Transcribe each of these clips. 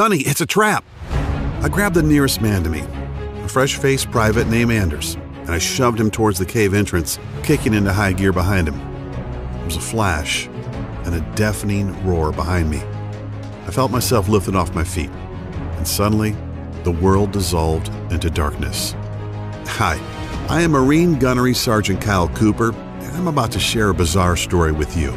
Gunny, it's a trap! I grabbed the nearest man to me, a fresh-faced private named Anders, and I shoved him towards the cave entrance, kicking into high gear behind him. There was a flash and a deafening roar behind me. I felt myself lifted off my feet, and suddenly, the world dissolved into darkness. Hi, I am Marine Gunnery Sergeant Kyle Cooper, and I'm about to share a bizarre story with you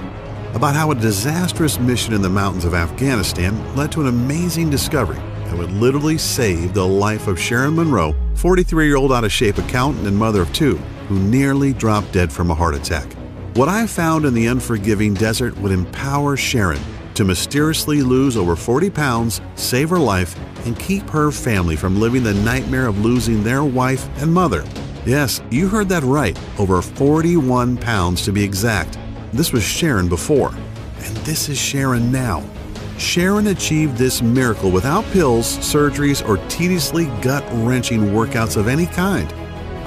about how a disastrous mission in the mountains of Afghanistan led to an amazing discovery that would literally save the life of Sharon Monroe, 43-year-old out-of-shape accountant and mother of two, who nearly dropped dead from a heart attack. What I found in the unforgiving desert would empower Sharon to mysteriously lose over 40 pounds, save her life, and keep her family from living the nightmare of losing their wife and mother. Yes, you heard that right, over 41 pounds to be exact. This was Sharon before, and this is Sharon now. Sharon achieved this miracle without pills, surgeries, or tediously gut-wrenching workouts of any kind.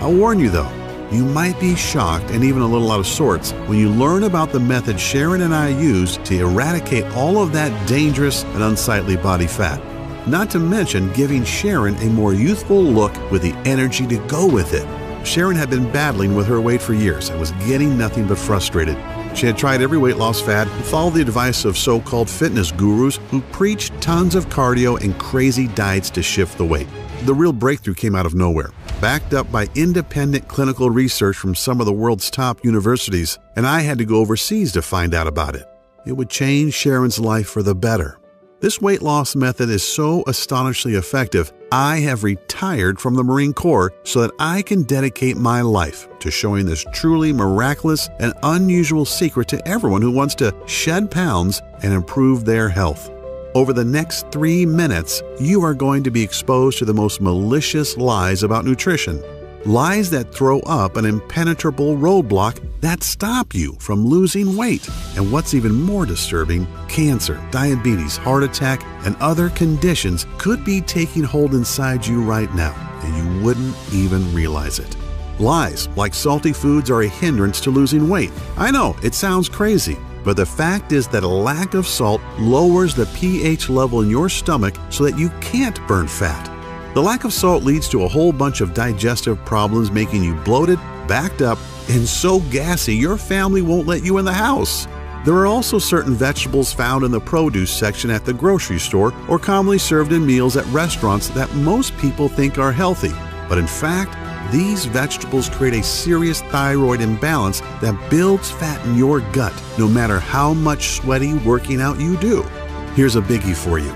I'll warn you though, you might be shocked and even a little out of sorts when you learn about the method Sharon and I used to eradicate all of that dangerous and unsightly body fat. Not to mention giving Sharon a more youthful look with the energy to go with it. Sharon had been battling with her weight for years and was getting nothing but frustrated. She had tried every weight loss fad and followed the advice of so-called fitness gurus who preached tons of cardio and crazy diets to shift the weight. The real breakthrough came out of nowhere, backed up by independent clinical research from some of the world's top universities, and I had to go overseas to find out about it. It would change Sharon's life for the better. This weight loss method is so astonishingly effective, I have retired from the Marine Corps so that I can dedicate my life to showing this truly miraculous and unusual secret to everyone who wants to shed pounds and improve their health. Over the next 3 minutes, you are going to be exposed to the most malicious lies about nutrition. Lies that throw up an impenetrable roadblock that stop you from losing weight. And what's even more disturbing, cancer, diabetes, heart attack, and other conditions could be taking hold inside you right now, and you wouldn't even realize it. Lies like salty foods are a hindrance to losing weight. I know, it sounds crazy, but the fact is that a lack of salt lowers the pH level in your stomach so that you can't burn fat. The lack of salt leads to a whole bunch of digestive problems, making you bloated, backed up, and so gassy your family won't let you in the house. There are also certain vegetables found in the produce section at the grocery store or commonly served in meals at restaurants that most people think are healthy. But in fact, these vegetables create a serious thyroid imbalance that builds fat in your gut, no matter how much sweaty working out you do. Here's a biggie for you.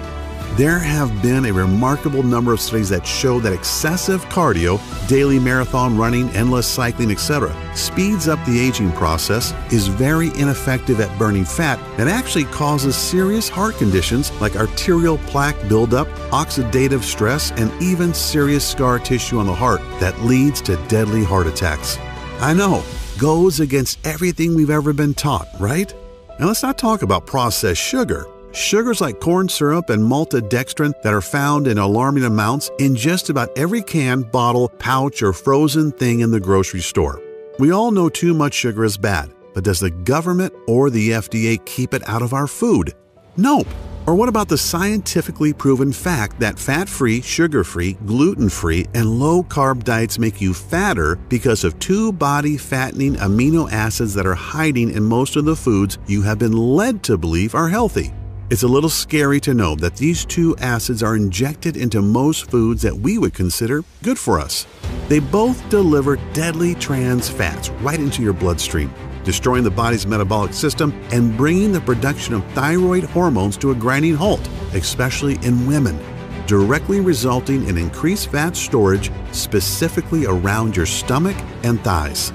There have been a remarkable number of studies that show that excessive cardio, daily marathon running, endless cycling, etc., speeds up the aging process, is very ineffective at burning fat, and actually causes serious heart conditions like arterial plaque buildup, oxidative stress, and even serious scar tissue on the heart that leads to deadly heart attacks. I know, goes against everything we've ever been taught, right? Now let's not talk about processed sugar. Sugars like corn syrup and maltodextrin that are found in alarming amounts in just about every can, bottle, pouch, or frozen thing in the grocery store. We all know too much sugar is bad, but does the government or the FDA keep it out of our food? Nope. Or what about the scientifically proven fact that fat-free, sugar-free, gluten-free, and low-carb diets make you fatter because of 2 body-fattening amino acids that are hiding in most of the foods you have been led to believe are healthy? It's a little scary to know that these 2 acids are injected into most foods that we would consider good for us. They both deliver deadly trans fats right into your bloodstream, destroying the body's metabolic system and bringing the production of thyroid hormones to a grinding halt, especially in women, directly resulting in increased fat storage specifically around your stomach and thighs.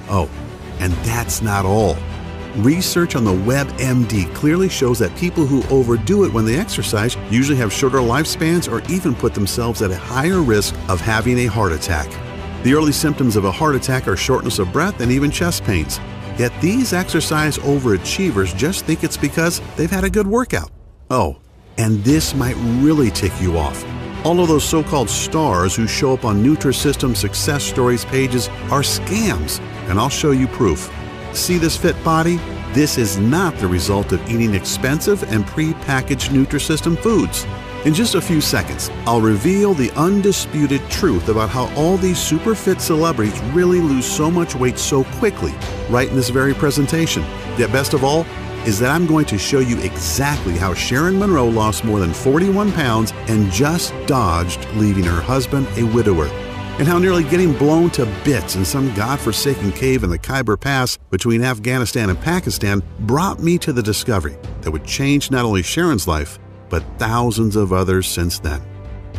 Oh, and that's not all. Research on the WebMD clearly shows that people who overdo it when they exercise usually have shorter lifespans or even put themselves at a higher risk of having a heart attack. The early symptoms of a heart attack are shortness of breath and even chest pains. Yet these exercise overachievers just think it's because they've had a good workout. Oh, and this might really tick you off. All of those so-called stars who show up on Nutrisystem success stories pages are scams, and I'll show you proof. See this fit body? This is not the result of eating expensive and pre-packaged Nutrisystem foods. In just a few seconds, I'll reveal the undisputed truth about how all these super fit celebrities really lose so much weight so quickly, right in this very presentation. Yet best of all, is that I'm going to show you exactly how Sharon Monroe lost more than 41 pounds and just dodged leaving her husband a widower, and how nearly getting blown to bits in some godforsaken cave in the Khyber Pass between Afghanistan and Pakistan brought me to the discovery that would change not only Sharon's life, but thousands of others since then.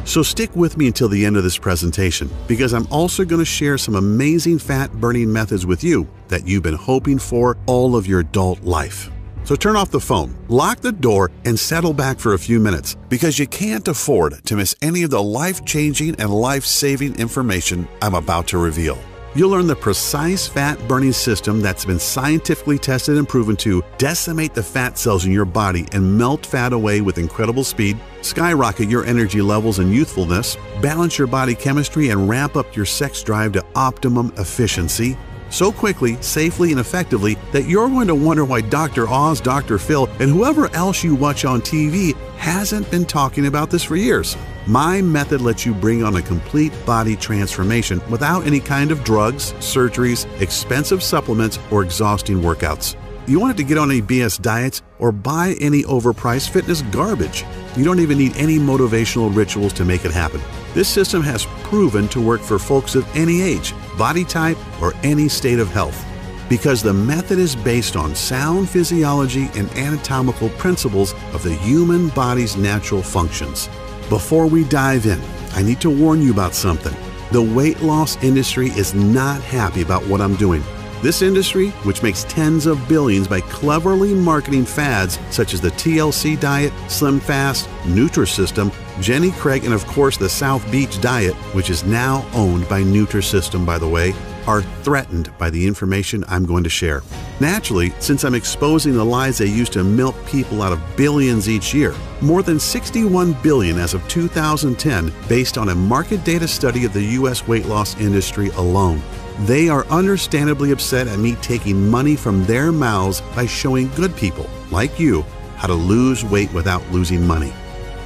So stick with me until the end of this presentation, because I'm also going to share some amazing fat-burning methods with you that you've been hoping for all of your adult life. So turn off the phone, lock the door, and settle back for a few minutes, because you can't afford to miss any of the life-changing and life-saving information I'm about to reveal. You'll learn the precise fat-burning system that's been scientifically tested and proven to decimate the fat cells in your body and melt fat away with incredible speed, skyrocket your energy levels and youthfulness, balance your body chemistry, and ramp up your sex drive to optimum efficiency, so quickly, safely, and effectively that you're going to wonder why Dr. Oz, Dr. Phil, and whoever else you watch on TV hasn't been talking about this for years. My method lets you bring on a complete body transformation without any kind of drugs, surgeries, expensive supplements, or exhausting workouts. You want it to get on any BS diets or buy any overpriced fitness garbage. You don't even need any motivational rituals to make it happen. This system has proven to work for folks of any age, body type, or any state of health, because the method is based on sound physiology and anatomical principles of the human body's natural functions. Before we dive in, I need to warn you about something. The weight loss industry is not happy about what I'm doing. This industry, which makes tens of billions by cleverly marketing fads such as the TLC diet, Slim Fast, Nutrisystem, Jenny Craig, and of course the South Beach diet, which is now owned by Nutrisystem, by the way, are threatened by the information I'm going to share. Naturally, since I'm exposing the lies they use to milk people out of billions each year, more than 61 billion as of 2010, based on a market data study of the U.S. weight loss industry alone. They are understandably upset at me taking money from their mouths by showing good people, like you, how to lose weight without losing money.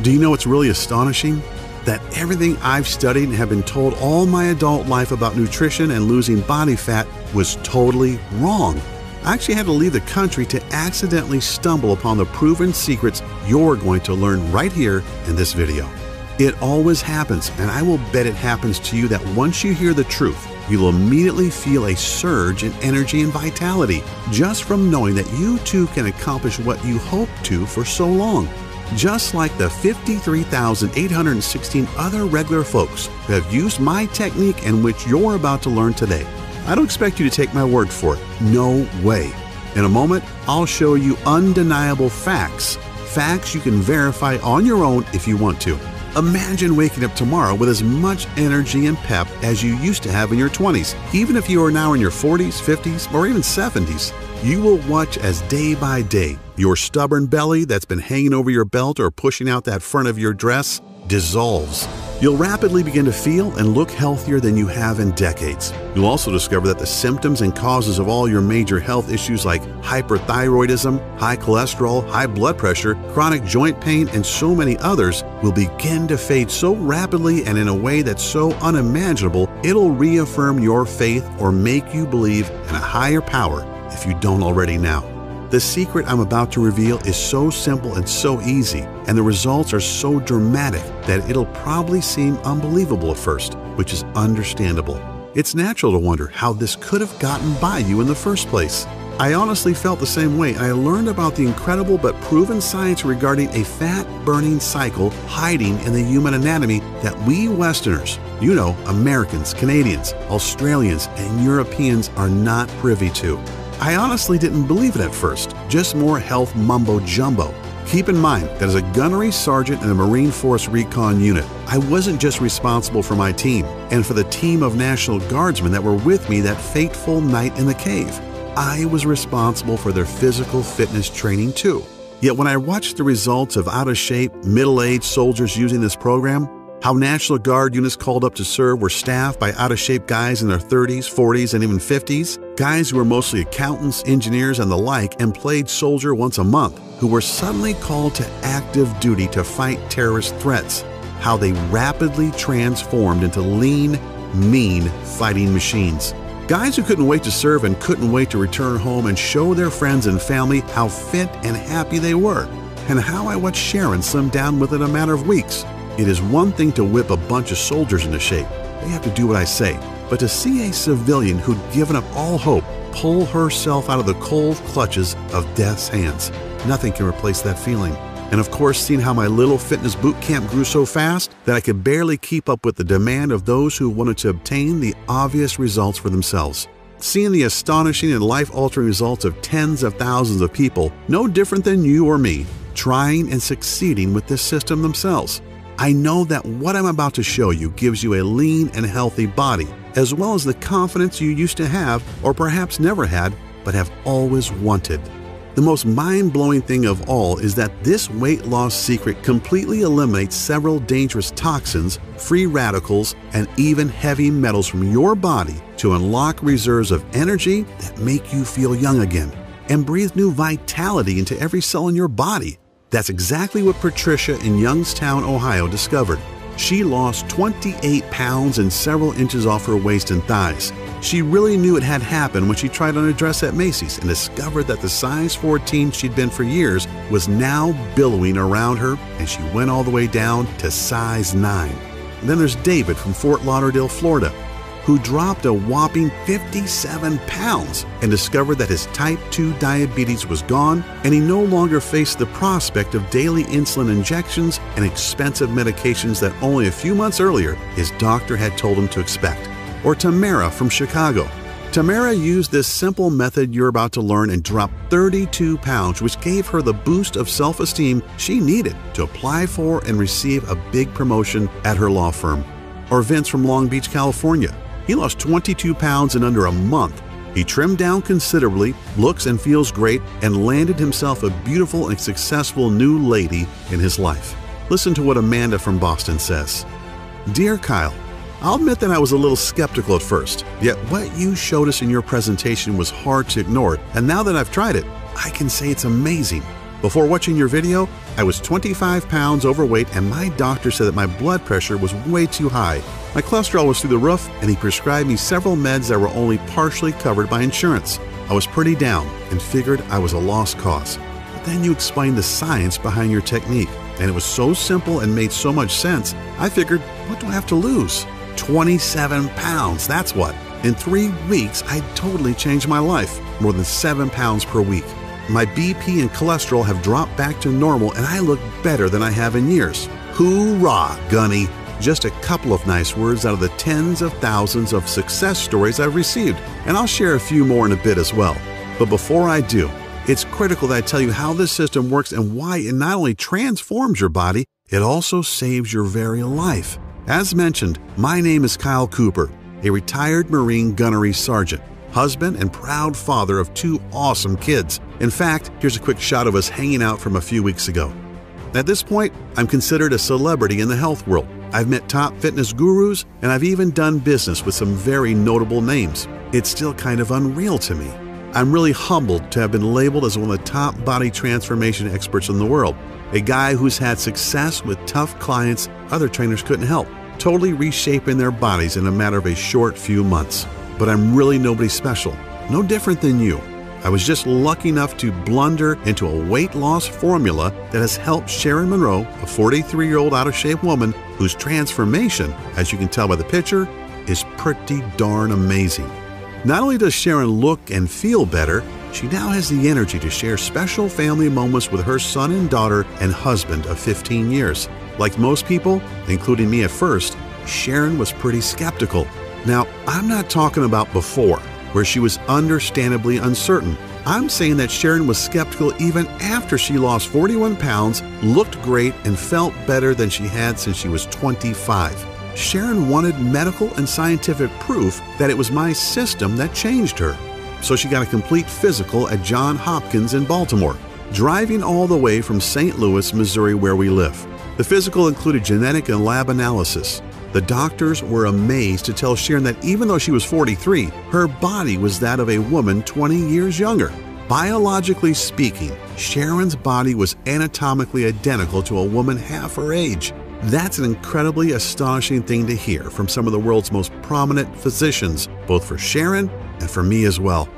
Do you know what's really astonishing? That everything I've studied and have been told all my adult life about nutrition and losing body fat was totally wrong. I actually had to leave the country to accidentally stumble upon the proven secrets you're going to learn right here in this video. It always happens, and I will bet it happens to you that once you hear the truth, you'll immediately feel a surge in energy and vitality just from knowing that you too can accomplish what you hoped to for so long. Just like the 53,816 other regular folks who have used my technique and which you're about to learn today. I don't expect you to take my word for it. No way. In a moment, I'll show you undeniable facts. Facts you can verify on your own if you want to. Imagine waking up tomorrow with as much energy and pep as you used to have in your 20s. Even if you are now in your 40s, 50s, or even 70s, you will watch as day by day, your stubborn belly that's been hanging over your belt or pushing out that front of your dress dissolves. You'll rapidly begin to feel and look healthier than you have in decades. You'll also discover that the symptoms and causes of all your major health issues like hyperthyroidism, high cholesterol, high blood pressure, chronic joint pain, and so many others will begin to fade so rapidly and in a way that's so unimaginable, it'll reaffirm your faith or make you believe in a higher power if you don't already now. The secret I'm about to reveal is so simple and so easy, and the results are so dramatic that it'll probably seem unbelievable at first, which is understandable. It's natural to wonder how this could have gotten by you in the first place. I honestly felt the same way, and I learned about the incredible but proven science regarding a fat-burning cycle hiding in the human anatomy that we Westerners, you know, Americans, Canadians, Australians, and Europeans are not privy to. I honestly didn't believe it at first, just more health mumbo-jumbo. Keep in mind that as a gunnery sergeant in the Marine Force Recon Unit, I wasn't just responsible for my team and for the team of National Guardsmen that were with me that fateful night in the cave. I was responsible for their physical fitness training too. Yet when I watched the results of out-of-shape, middle-aged soldiers using this program, How National Guard units called up to serve were staffed by out-of-shape guys in their 30s, 40s, and even 50s, guys who were mostly accountants, engineers, and the like, and played soldier once a month, who were suddenly called to active duty to fight terrorist threats. How they rapidly transformed into lean, mean fighting machines. Guys who couldn't wait to serve and couldn't wait to return home and show their friends and family how fit and happy they were, and how I watched Sharon slim down within a matter of weeks. It is one thing to whip a bunch of soldiers into shape. They have to do what I say. But to see a civilian who'd given up all hope pull herself out of the cold clutches of death's hands, nothing can replace that feeling. And of course, seeing how my little fitness boot camp grew so fast that I could barely keep up with the demand of those who wanted to obtain the obvious results for themselves. Seeing the astonishing and life-altering results of tens of thousands of people, no different than you or me, trying and succeeding with this system themselves. I know that what I'm about to show you gives you a lean and healthy body, as well as the confidence you used to have, or perhaps never had, but have always wanted. The most mind-blowing thing of all is that this weight loss secret completely eliminates several dangerous toxins, free radicals, and even heavy metals from your body to unlock reserves of energy that make you feel young again and breathe new vitality into every cell in your body. That's exactly what Patricia in Youngstown, Ohio discovered. She lost 28 pounds and several inches off her waist and thighs. She really knew it had happened when she tried on a dress at Macy's and discovered that the size 14 she'd been for years was now billowing around her, and she went all the way down to size 9. And then there's David from Fort Lauderdale, Florida, who dropped a whopping 57 pounds and discovered that his type 2 diabetes was gone, and he no longer faced the prospect of daily insulin injections and expensive medications that only a few months earlier his doctor had told him to expect. Or Tamara from Chicago. Tamara used this simple method you're about to learn and dropped 32 pounds, which gave her the boost of self-esteem she needed to apply for and receive a big promotion at her law firm. Or Vince from Long Beach, California. He lost 22 pounds in under a month. He trimmed down considerably, looks and feels great, and landed himself a beautiful and successful new lady in his life. Listen to what Amanda from Boston says. Dear Kyle, I'll admit that I was a little skeptical at first, yet what you showed us in your presentation was hard to ignore, and now that I've tried it, I can say it's amazing. Before watching your video, I was 25 pounds overweight, and my doctor said that my blood pressure was way too high. My cholesterol was through the roof, and he prescribed me several meds that were only partially covered by insurance. I was pretty down and figured I was a lost cause. But then you explained the science behind your technique, and it was so simple and made so much sense, I figured, what do I have to lose? 27 pounds, that's what. In 3 weeks, I totally changed my life, more than 7 pounds per week. My BP and cholesterol have dropped back to normal, and I look better than I have in years. Hoorah, Gunny! Just a couple of nice words out of the tens of thousands of success stories I've received, and I'll share a few more in a bit as well. But before I do, it's critical that I tell you how this system works and why it not only transforms your body, it also saves your very life. As mentioned, my name is Kyle Cooper, a retired Marine gunnery sergeant, husband and proud father of 2 awesome kids. In fact, here's a quick shot of us hanging out from a few weeks ago. At this point, I'm considered a celebrity in the health world. I've met top fitness gurus, and I've even done business with some very notable names. It's still kind of unreal to me. I'm really humbled to have been labeled as one of the top body transformation experts in the world, a guy who's had success with tough clients other trainers couldn't help, totally reshaping their bodies in a matter of a short few months. But I'm really nobody special, no different than you. I was just lucky enough to blunder into a weight loss formula that has helped Sharon Monroe, a 43-year-old out-of-shape woman whose transformation, as you can tell by the picture, is pretty darn amazing. Not only does Sharon look and feel better, she now has the energy to share special family moments with her son and daughter and husband of 15 years. Like most people, including me at first, Sharon was pretty skeptical. Now, I'm not talking about before, where she was understandably uncertain. I'm saying that Sharon was skeptical even after she lost 41 pounds, looked great, and felt better than she had since she was 25. Sharon wanted medical and scientific proof that it was my system that changed her. So she got a complete physical at Johns Hopkins in Baltimore, driving all the way from St. Louis, Missouri, where we live. The physical included genetic and lab analysis. The doctors were amazed to tell Sharon that even though she was 43, her body was that of a woman 20 years younger. Biologically speaking, Sharon's body was anatomically identical to a woman half her age. That's an incredibly astonishing thing to hear from some of the world's most prominent physicians, both for Sharon and for me as well.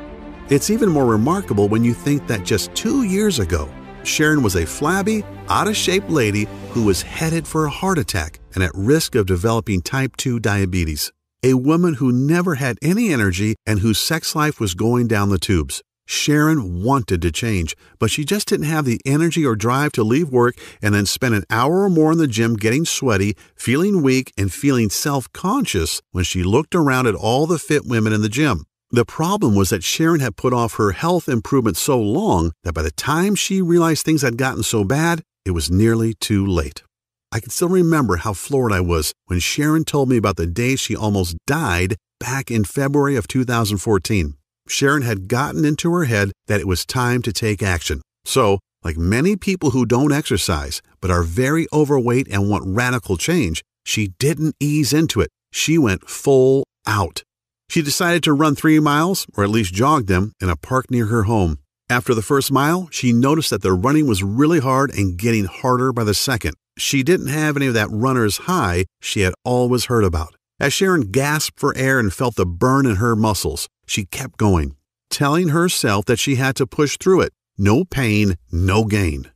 It's even more remarkable when you think that just 2 years ago, Sharon was a flabby, out-of-shape lady who was headed for a heart attack and at risk of developing type 2 diabetes. A woman who never had any energy and whose sex life was going down the tubes. Sharon wanted to change, but she just didn't have the energy or drive to leave work and then spend an hour or more in the gym getting sweaty, feeling weak, and feeling self-conscious when she looked around at all the fit women in the gym. The problem was that Sharon had put off her health improvement so long that by the time she realized things had gotten so bad, it was nearly too late. I can still remember how floored I was when Sharon told me about the day she almost died back in February of 2014. Sharon had gotten into her head that it was time to take action. So, like many people who don't exercise but are very overweight and want radical change, she didn't ease into it. She went full out. She decided to run 3 miles, or at least jog them, in a park near her home. After the first mile, she noticed that the running was really hard and getting harder by the second. She didn't have any of that runner's high she had always heard about. As Sharon gasped for air and felt the burn in her muscles, she kept going, telling herself that she had to push through it. No pain, no gain.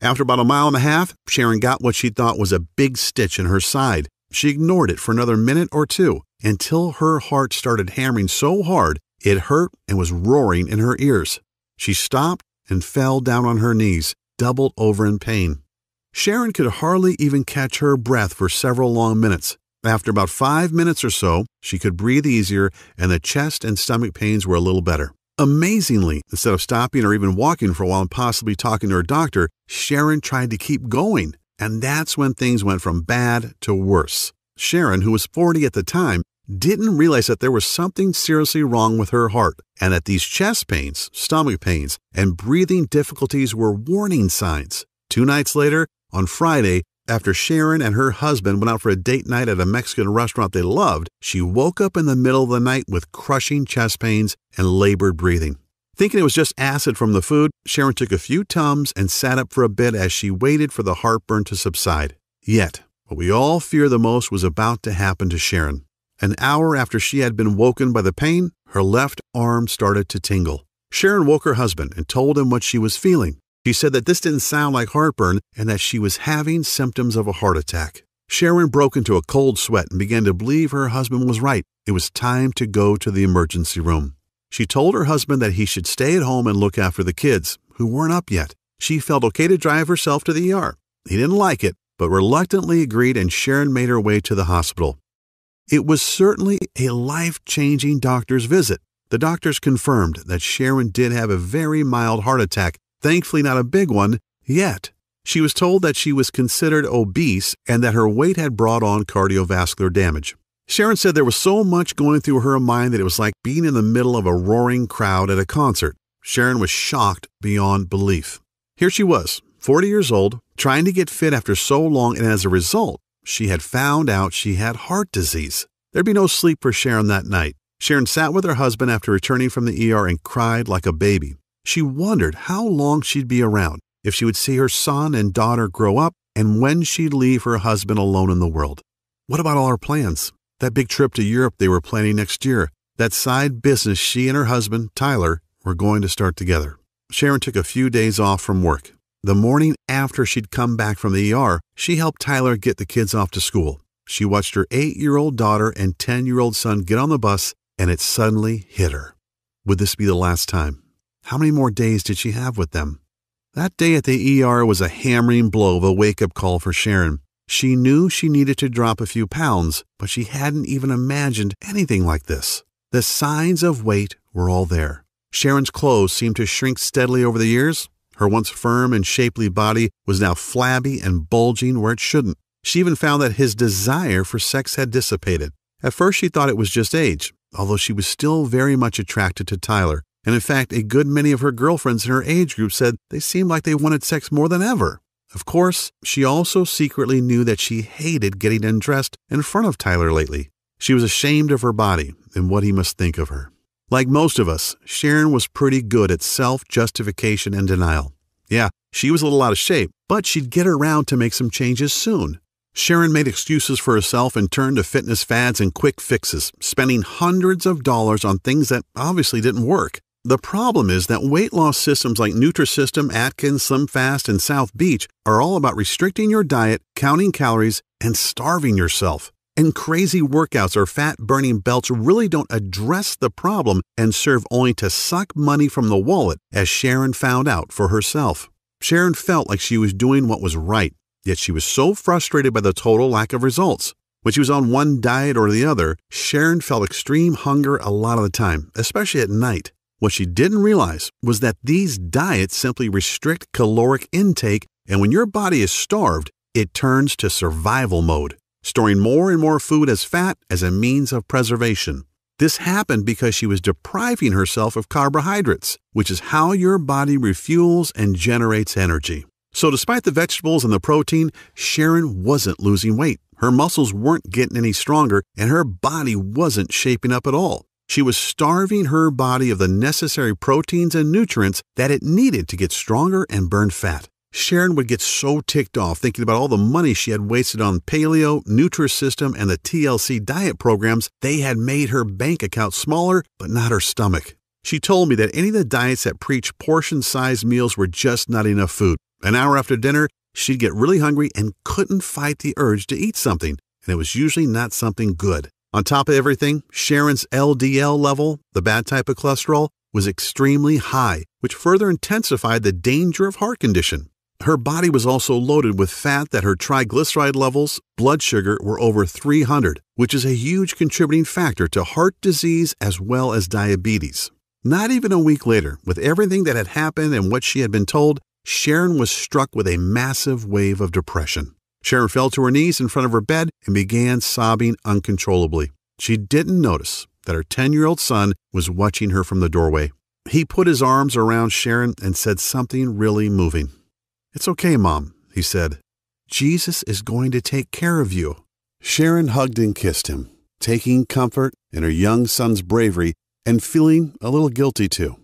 After about 1.5 miles, Sharon got what she thought was a big stitch in her side. She ignored it for another minute or two until her heart started hammering so hard it hurt and was roaring in her ears. She stopped and fell down on her knees, doubled over in pain. Sharon could hardly even catch her breath for several long minutes. After about 5 minutes or so, she could breathe easier and the chest and stomach pains were a little better. Amazingly, instead of stopping or even walking for a while and possibly talking to her doctor, Sharon tried to keep going. And that's when things went from bad to worse. Sharon, who was 40 at the time, didn't realize that there was something seriously wrong with her heart and that these chest pains, stomach pains, and breathing difficulties were warning signs. 2 nights later, on Friday, after Sharon and her husband went out for a date night at a Mexican restaurant they loved, she woke up in the middle of the night with crushing chest pains and labored breathing. Thinking it was just acid from the food, Sharon took a few Tums and sat up for a bit as she waited for the heartburn to subside. Yet, what we all fear the most was about to happen to Sharon. An hour after she had been woken by the pain, her left arm started to tingle. Sharon woke her husband and told him what she was feeling. She said that this didn't sound like heartburn and that she was having symptoms of a heart attack. Sharon broke into a cold sweat and began to believe her husband was right. It was time to go to the emergency room. She told her husband that he should stay at home and look after the kids, who weren't up yet. She felt okay to drive herself to the ER. He didn't like it, but reluctantly agreed, and Sharon made her way to the hospital. It was certainly a life-changing doctor's visit. The doctors confirmed that Sharon did have a very mild heart attack, thankfully not a big one yet. She was told that she was considered obese and that her weight had brought on cardiovascular damage. Sharon said there was so much going through her mind that it was like being in the middle of a roaring crowd at a concert. Sharon was shocked beyond belief. Here she was, 40 years old, trying to get fit after so long, and as a result, she had found out she had heart disease. There'd be no sleep for Sharon that night. Sharon sat with her husband after returning from the ER and cried like a baby. She wondered how long she'd be around, if she would see her son and daughter grow up, and when she'd leave her husband alone in the world. What about all her plans? That big trip to Europe they were planning next year. That side business she and her husband, Tyler, were going to start together. Sharon took a few days off from work. The morning after she'd come back from the ER, she helped Tyler get the kids off to school. She watched her 8-year-old daughter and 10-year-old son get on the bus, and it suddenly hit her. Would this be the last time? How many more days did she have with them? That day at the ER was a hammering blow of a wake-up call for Sharon. She knew she needed to drop a few pounds, but she hadn't even imagined anything like this. The signs of weight were all there. Sharon's clothes seemed to shrink steadily over the years. Her once firm and shapely body was now flabby and bulging where it shouldn't. She even found that his desire for sex had dissipated. At first she thought it was just age, although she was still very much attracted to Tyler. And in fact, a good many of her girlfriends in her age group said they seemed like they wanted sex more than ever. Of course, she also secretly knew that she hated getting undressed in front of Tyler lately. She was ashamed of her body and what he must think of her. Like most of us, Sharon was pretty good at self-justification and denial. Yeah, she was a little out of shape, but she'd get around to make some changes soon. Sharon made excuses for herself and turned to fitness fads and quick fixes, spending hundreds of dollars on things that obviously didn't work. The problem is that weight loss systems like Nutrisystem, Atkins, SlimFast, and South Beach are all about restricting your diet, counting calories, and starving yourself. And crazy workouts or fat-burning belts really don't address the problem and serve only to suck money from the wallet, as Sharon found out for herself. Sharon felt like she was doing what was right, yet she was so frustrated by the total lack of results. When she was on one diet or the other, Sharon felt extreme hunger a lot of the time, especially at night. What she didn't realize was that these diets simply restrict caloric intake, and when your body is starved, it turns to survival mode, storing more and more food as fat as a means of preservation. This happened because she was depriving herself of carbohydrates, which is how your body refuels and generates energy. So despite the vegetables and the protein, Sharon wasn't losing weight. Her muscles weren't getting any stronger, and her body wasn't shaping up at all. She was starving her body of the necessary proteins and nutrients that it needed to get stronger and burn fat. Sharon would get so ticked off thinking about all the money she had wasted on paleo, Nutrisystem, and the TLC diet programs. They had made her bank account smaller, but not her stomach. She told me that any of the diets that preached portion-sized meals were just not enough food. An hour after dinner, she'd get really hungry and couldn't fight the urge to eat something, and it was usually not something good. On top of everything, Sharon's LDL level, the bad type of cholesterol, was extremely high, which further intensified the danger of heart condition. Her body was also loaded with fat that her triglyceride levels, blood sugar, were over 300, which is a huge contributing factor to heart disease as well as diabetes. Not even a week later, with everything that had happened and what she had been told, Sharon was struck with a massive wave of depression. Sharon fell to her knees in front of her bed and began sobbing uncontrollably. She didn't notice that her 10-year-old son was watching her from the doorway. He put his arms around Sharon and said something really moving. "It's okay, Mom," he said. "Jesus is going to take care of you." Sharon hugged and kissed him, taking comfort in her young son's bravery and feeling a little guilty too.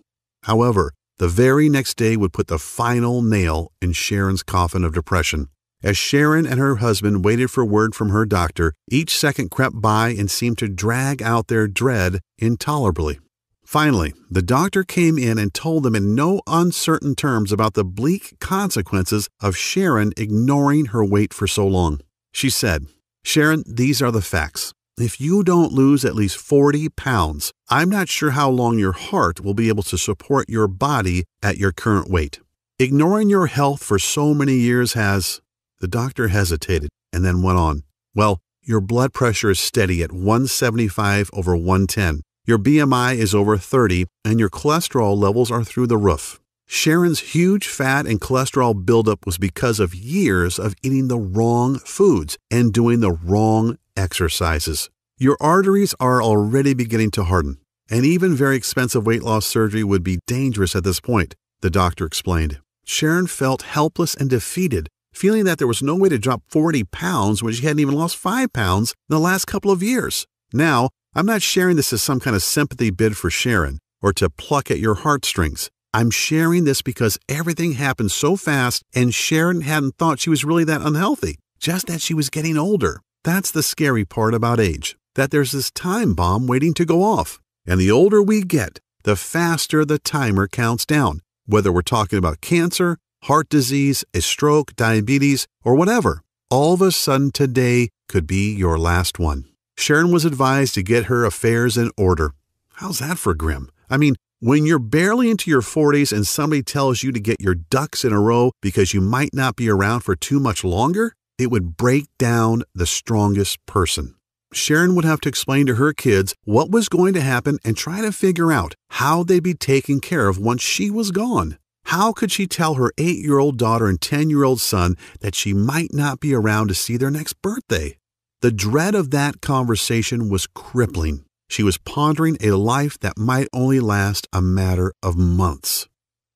However, the very next day would put the final nail in Sharon's coffin of depression. As Sharon and her husband waited for word from her doctor, each second crept by and seemed to drag out their dread intolerably. Finally, the doctor came in and told them in no uncertain terms about the bleak consequences of Sharon ignoring her weight for so long. She said, "Sharon, these are the facts. If you don't lose at least 40 pounds, I'm not sure how long your heart will be able to support your body at your current weight. Ignoring your health for so many years has..." The doctor hesitated and then went on. "Well, your blood pressure is steady at 175 over 110. Your BMI is over 30, and your cholesterol levels are through the roof." Sharon's huge fat and cholesterol buildup was because of years of eating the wrong foods and doing the wrong exercises. Your arteries are already beginning to harden, and even very expensive weight loss surgery would be dangerous at this point, the doctor explained. Sharon felt helpless and defeated, feeling that there was no way to drop 40 pounds when she hadn't even lost 5 pounds in the last couple of years. Now, I'm not sharing this as some kind of sympathy bid for Sharon or to pluck at your heartstrings. I'm sharing this because everything happened so fast and Sharon hadn't thought she was really that unhealthy, just that she was getting older. That's the scary part about age, that there's this time bomb waiting to go off. And the older we get, the faster the timer counts down, whether we're talking about cancer, heart disease, a stroke, diabetes, or whatever. All of a sudden today could be your last one. Sharon was advised to get her affairs in order. How's that for grim? I mean, when you're barely into your 40s and somebody tells you to get your ducks in a row because you might not be around for too much longer, it would break down the strongest person. Sharon would have to explain to her kids what was going to happen and try to figure out how they'd be taken care of once she was gone. How could she tell her 8-year-old daughter and 10-year-old son that she might not be around to see their next birthday? The dread of that conversation was crippling. She was pondering a life that might only last a matter of months.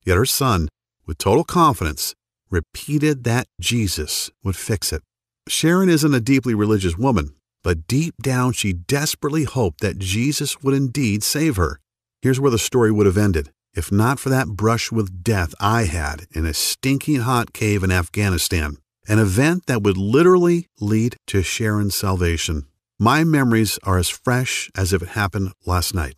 Yet her son, with total confidence, repeated that Jesus would fix it. Sharon isn't a deeply religious woman, but deep down she desperately hoped that Jesus would indeed save her. Here's where the story would have ended, if not for that brush with death I had in a stinking hot cave in Afghanistan, an event that would literally lead to Sharon's salvation. My memories are as fresh as if it happened last night.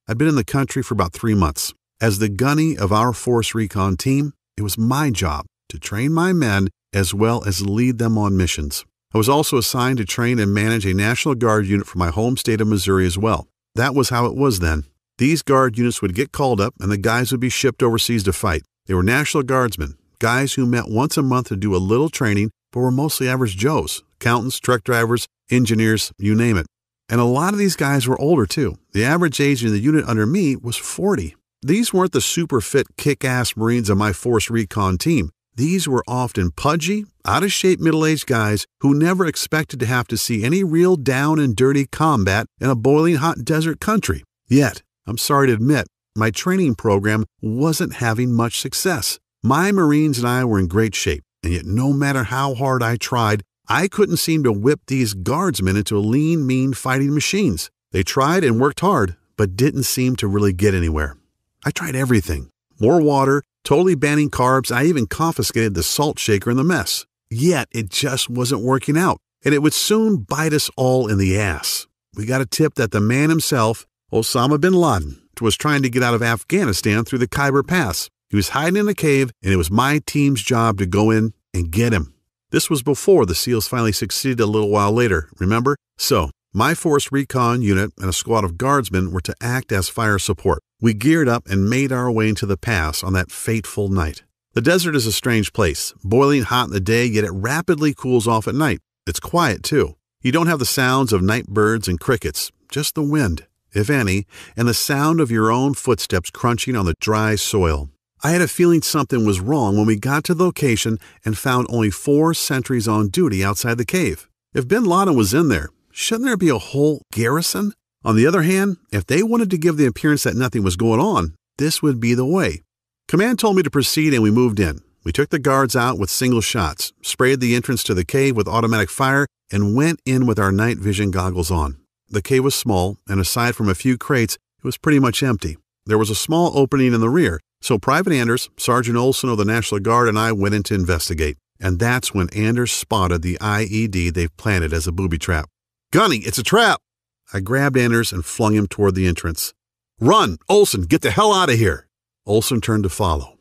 I'd been in the country for about 3 months. As the gunny of our force recon team, it was my job to train my men as well as lead them on missions. I was also assigned to train and manage a National Guard unit for my home state of Missouri as well. That was how it was then. These Guard units would get called up and the guys would be shipped overseas to fight. They were National Guardsmen, guys who met once a month to do a little training, but were mostly average Joes, accountants, truck drivers, engineers, you name it. And a lot of these guys were older too. The average age in the unit under me was 40. These weren't the super fit kick-ass Marines of my force recon team. These were often pudgy, out-of-shape middle-aged guys who never expected to have to see any real down and dirty combat in a boiling hot desert country. Yet, I'm sorry to admit, my training program wasn't having much success. My Marines and I were in great shape, and yet no matter how hard I tried, I couldn't seem to whip these guardsmen into lean, mean fighting machines. They tried and worked hard, but didn't seem to really get anywhere. I tried everything. More water, totally banning carbs, I even confiscated the salt shaker in the mess. Yet it just wasn't working out, and it would soon bite us all in the ass. We got a tip that the man himself, Osama bin Laden, was trying to get out of Afghanistan through the Khyber Pass. He was hiding in a cave, and it was my team's job to go in and get him. This was before the SEALs finally succeeded a little while later, remember? So, my force recon unit and a squad of guardsmen were to act as fire support. We geared up and made our way into the pass on that fateful night. The desert is a strange place, boiling hot in the day, yet it rapidly cools off at night. It's quiet, too. You don't have the sounds of night birds and crickets, just the wind, if any, and the sound of your own footsteps crunching on the dry soil. I had a feeling something was wrong when we got to the location and found only 4 sentries on duty outside the cave. If bin Laden was in there, shouldn't there be a whole garrison? On the other hand, if they wanted to give the appearance that nothing was going on, this would be the way. Command told me to proceed and we moved in. We took the guards out with single shots, sprayed the entrance to the cave with automatic fire, and went in with our night vision goggles on. The cave was small, and aside from a few crates, it was pretty much empty. There was a small opening in the rear, so Private Anders, Sergeant Olson of the National Guard, and I went in to investigate. And that's when Anders spotted the IED they've planted as a booby trap. "Gunny, it's a trap!" I grabbed Anders and flung him toward the entrance. "Run! Olson, get the hell out of here!" Olson turned to follow.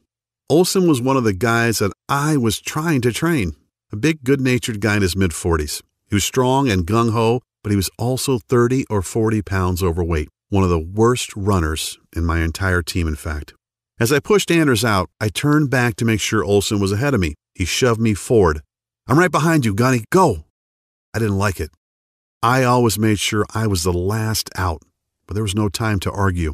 Olson was one of the guys that I was trying to train. A big, good-natured guy in his mid-40s. He was strong and gung-ho, but he was also 30 or 40 pounds overweight. One of the worst runners in my entire team, in fact. As I pushed Anders out, I turned back to make sure Olson was ahead of me. He shoved me forward. "I'm right behind you, Gunny. Go!" I didn't like it. I always made sure I was the last out, but there was no time to argue.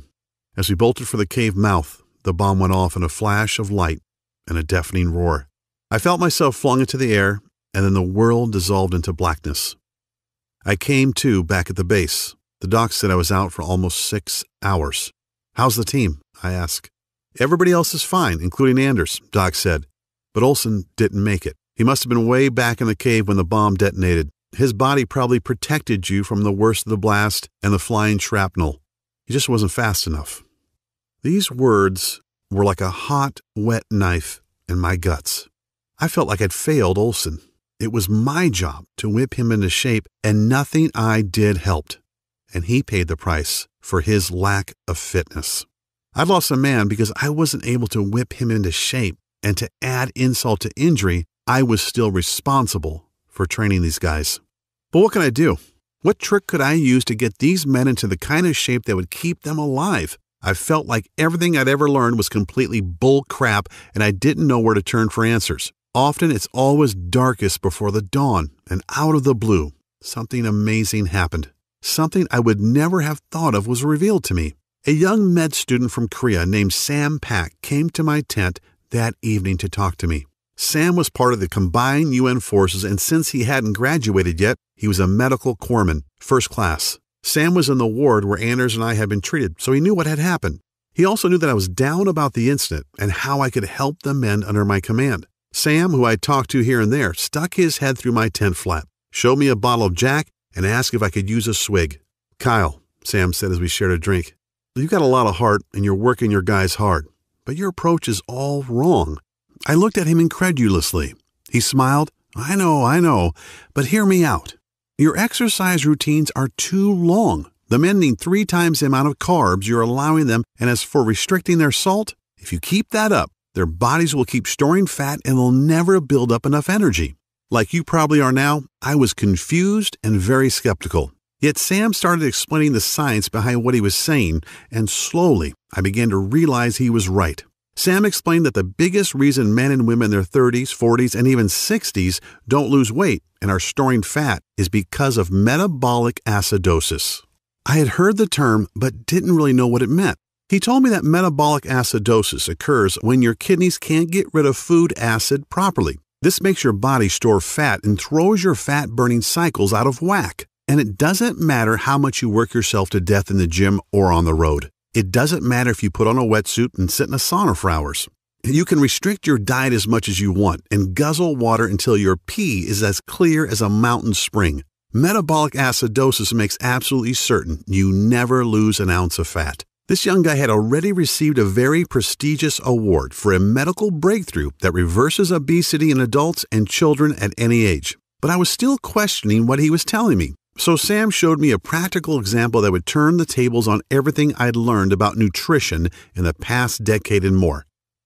As we bolted for the cave mouth, the bomb went off in a flash of light and a deafening roar. I felt myself flung into the air, and then the world dissolved into blackness. I came to back at the base. The doc said I was out for almost 6 hours. "How's the team?" I asked. "Everybody else is fine, including Anders," Doc said. But Olson didn't make it. He must have been way back in the cave when the bomb detonated. His body probably protected you from the worst of the blast and the flying shrapnel. He just wasn't fast enough. These words were like a hot, wet knife in my guts. I felt like I'd failed Olson. It was my job to whip him into shape, and nothing I did helped. And he paid the price for his lack of fitness. I'd lost a man because I wasn't able to whip him into shape, and to add insult to injury, I was still responsible for training these guys. But what can I do? What trick could I use to get these men into the kind of shape that would keep them alive? I felt like everything I'd ever learned was completely bull crap, and I didn't know where to turn for answers. Often it's always darkest before the dawn, and out of the blue, something amazing happened. Something I would never have thought of was revealed to me. A young med student from Korea named Sam Pak came to my tent that evening to talk to me. Sam was part of the combined UN forces, and since he hadn't graduated yet, he was a medical corpsman, first class. Sam was in the ward where Anders and I had been treated, so he knew what had happened. He also knew that I was down about the incident and how I could help the men under my command. Sam, who I talked to here and there, stuck his head through my tent flap, showed me a bottle of Jack, and asked if I could use a swig. "Kyle," Sam said as we shared a drink, "you've got a lot of heart and you're working your guys hard, but your approach is all wrong." I looked at him incredulously. He smiled. I know, but hear me out. Your exercise routines are too long. The men need 3 times the amount of carbs you're allowing them, and as for restricting their salt, if you keep that up, their bodies will keep storing fat and they'll never build up enough energy. Like you probably are now, I was confused and very skeptical. Yet Sam started explaining the science behind what he was saying, and slowly I began to realize he was right. Sam explained that the biggest reason men and women in their 30s, 40s, and even 60s don't lose weight and are storing fat is because of metabolic acidosis. I had heard the term but didn't really know what it meant. He told me that metabolic acidosis occurs when your kidneys can't get rid of food acid properly. This makes your body store fat and throws your fat-burning cycles out of whack. And it doesn't matter how much you work yourself to death in the gym or on the road. It doesn't matter if you put on a wetsuit and sit in a sauna for hours. You can restrict your diet as much as you want and guzzle water until your pee is as clear as a mountain spring. Metabolic acidosis makes absolutely certain you never lose an ounce of fat. This young guy had already received a very prestigious award for a medical breakthrough that reverses obesity in adults and children at any age. But I was still questioning what he was telling me. So Sam showed me a practical example that would turn the tables on everything I'd learned about nutrition in the past decade and more.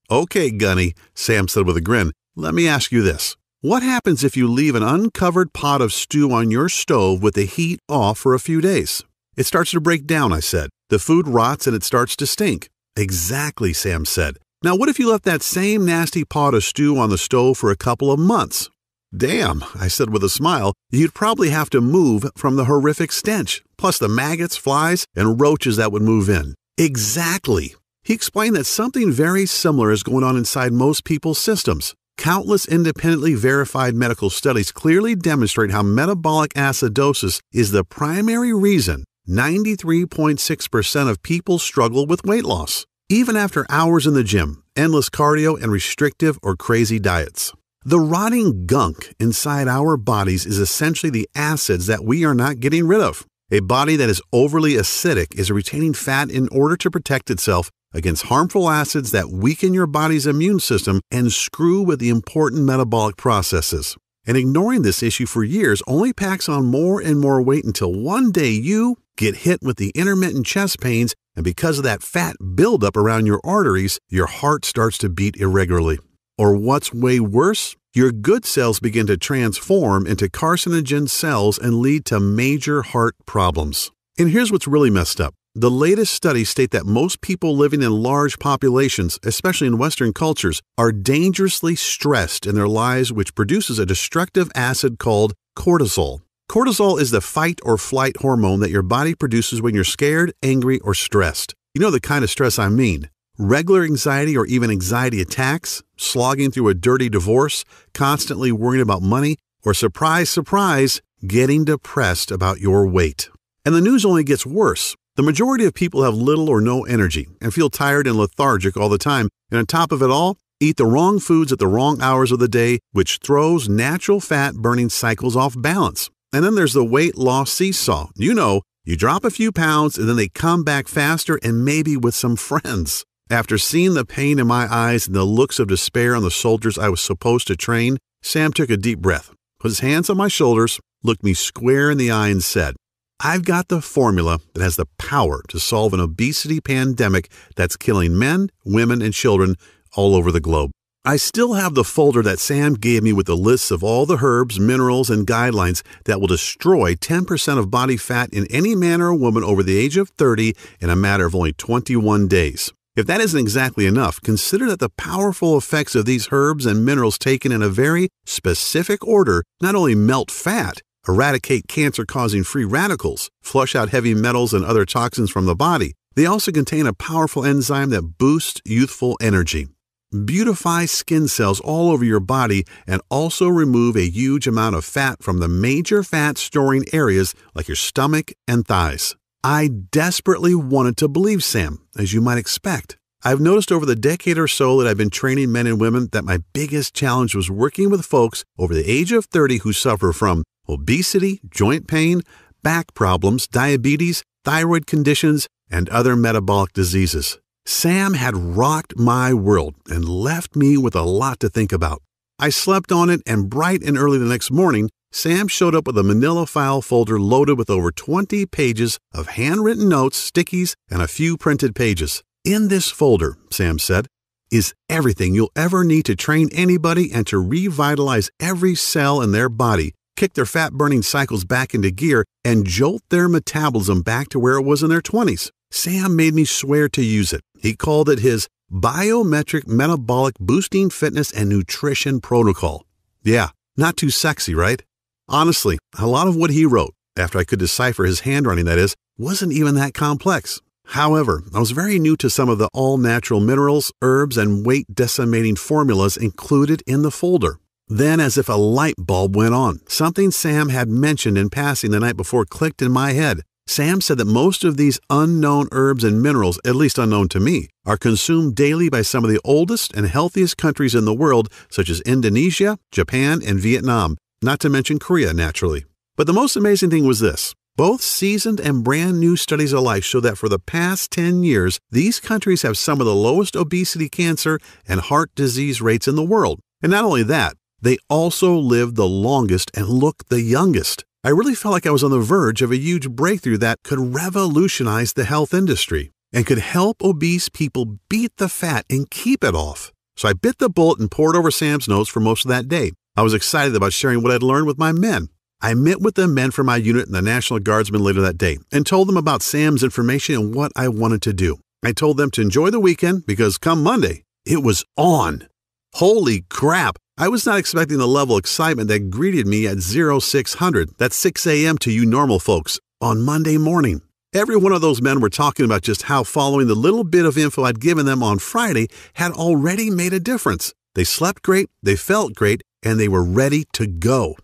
"Okay, Gunny," Sam said with a grin, "let me ask you this. What happens if you leave an uncovered pot of stew on your stove with the heat off for a few days?" "It starts to break down," I said. "The food rots and it starts to stink." "Exactly," Sam said. "Now what if you left that same nasty pot of stew on the stove for a couple of months?" "Damn," I said with a smile, "you'd probably have to move from the horrific stench, plus the maggots, flies, and roaches that would move in." Exactly. He explained that something very similar is going on inside most people's systems. Countless independently verified medical studies clearly demonstrate how metabolic acidosis is the primary reason 93.6% of people struggle with weight loss, even after hours in the gym, endless cardio, and restrictive or crazy diets. The rotting gunk inside our bodies is essentially the acids that we are not getting rid of. A body that is overly acidic is retaining fat in order to protect itself against harmful acids that weaken your body's immune system and screw with the important metabolic processes. And ignoring this issue for years only packs on more and more weight until one day you get hit with the intermittent chest pains, and because of that fat buildup around your arteries, your heart starts to beat irregularly. Or what's way worse, your good cells begin to transform into carcinogen cells and lead to major heart problems. And here's what's really messed up. The latest studies state that most people living in large populations, especially in Western cultures, are dangerously stressed in their lives, which produces a destructive acid called cortisol. Cortisol is the fight or flight hormone that your body produces when you're scared, angry, or stressed. You know the kind of stress I mean. Regular anxiety or even anxiety attacks, slogging through a dirty divorce, constantly worrying about money, or surprise, surprise, getting depressed about your weight. And the news only gets worse. The majority of people have little or no energy and feel tired and lethargic all the time, and on top of it all, eat the wrong foods at the wrong hours of the day, which throws natural fat-burning cycles off balance. And then there's the weight loss seesaw. You know, you drop a few pounds and then they come back faster and maybe with some friends. After seeing the pain in my eyes and the looks of despair on the soldiers I was supposed to train, Sam took a deep breath, put his hands on my shoulders, looked me square in the eye and said, "I've got the formula that has the power to solve an obesity pandemic that's killing men, women, and children all over the globe." I still have the folder that Sam gave me with the lists of all the herbs, minerals, and guidelines that will destroy 10% of body fat in any man or woman over the age of 30 in a matter of only 21 days. If that isn't exactly enough, consider that the powerful effects of these herbs and minerals taken in a very specific order not only melt fat, eradicate cancer-causing free radicals, flush out heavy metals and other toxins from the body, they also contain a powerful enzyme that boosts youthful energy, beautify skin cells all over your body, and also remove a huge amount of fat from the major fat-storing areas like your stomach and thighs. I desperately wanted to believe Sam, as you might expect. I've noticed over the decade or so that I've been training men and women that my biggest challenge was working with folks over the age of 30 who suffer from obesity, joint pain, back problems, diabetes, thyroid conditions, and other metabolic diseases. Sam had rocked my world and left me with a lot to think about. I slept on it, and bright and early the next morning, Sam showed up with a manila file folder loaded with over 20 pages of handwritten notes, stickies, and a few printed pages. In this folder, Sam said, is everything you'll ever need to train anybody and to revitalize every cell in their body, kick their fat-burning cycles back into gear, and jolt their metabolism back to where it was in their 20s. Sam made me swear to use it. He called it his Biometric Metabolic Boosting Fitness and Nutrition Protocol. Yeah, not too sexy, right? Honestly, a lot of what he wrote, after I could decipher his handwriting that is, wasn't even that complex. However, I was very new to some of the all-natural minerals, herbs, and weight-decimating formulas included in the folder. Then, as if a light bulb went on, something Sam had mentioned in passing the night before clicked in my head. Sam said that most of these unknown herbs and minerals, at least unknown to me, are consumed daily by some of the oldest and healthiest countries in the world, such as Indonesia, Japan, and Vietnam, not to mention Korea, naturally. But the most amazing thing was this. Both seasoned and brand new studies alike show that for the past 10 years, these countries have some of the lowest obesity, cancer, and heart disease rates in the world. And not only that, they also live the longest and look the youngest. I really felt like I was on the verge of a huge breakthrough that could revolutionize the health industry and could help obese people beat the fat and keep it off. So I bit the bullet and pored over Sam's notes for most of that day. I was excited about sharing what I'd learned with my men. I met with the men from my unit and the National Guardsmen later that day and told them about Sam's information and what I wanted to do. I told them to enjoy the weekend because come Monday, it was on. Holy crap! I was not expecting the level of excitement that greeted me at 0600, that's 6 a.m. to you normal folks, on Monday morning. Every one of those men were talking about just how following the little bit of info I'd given them on Friday had already made a difference. They slept great, they felt great, and they were ready to go.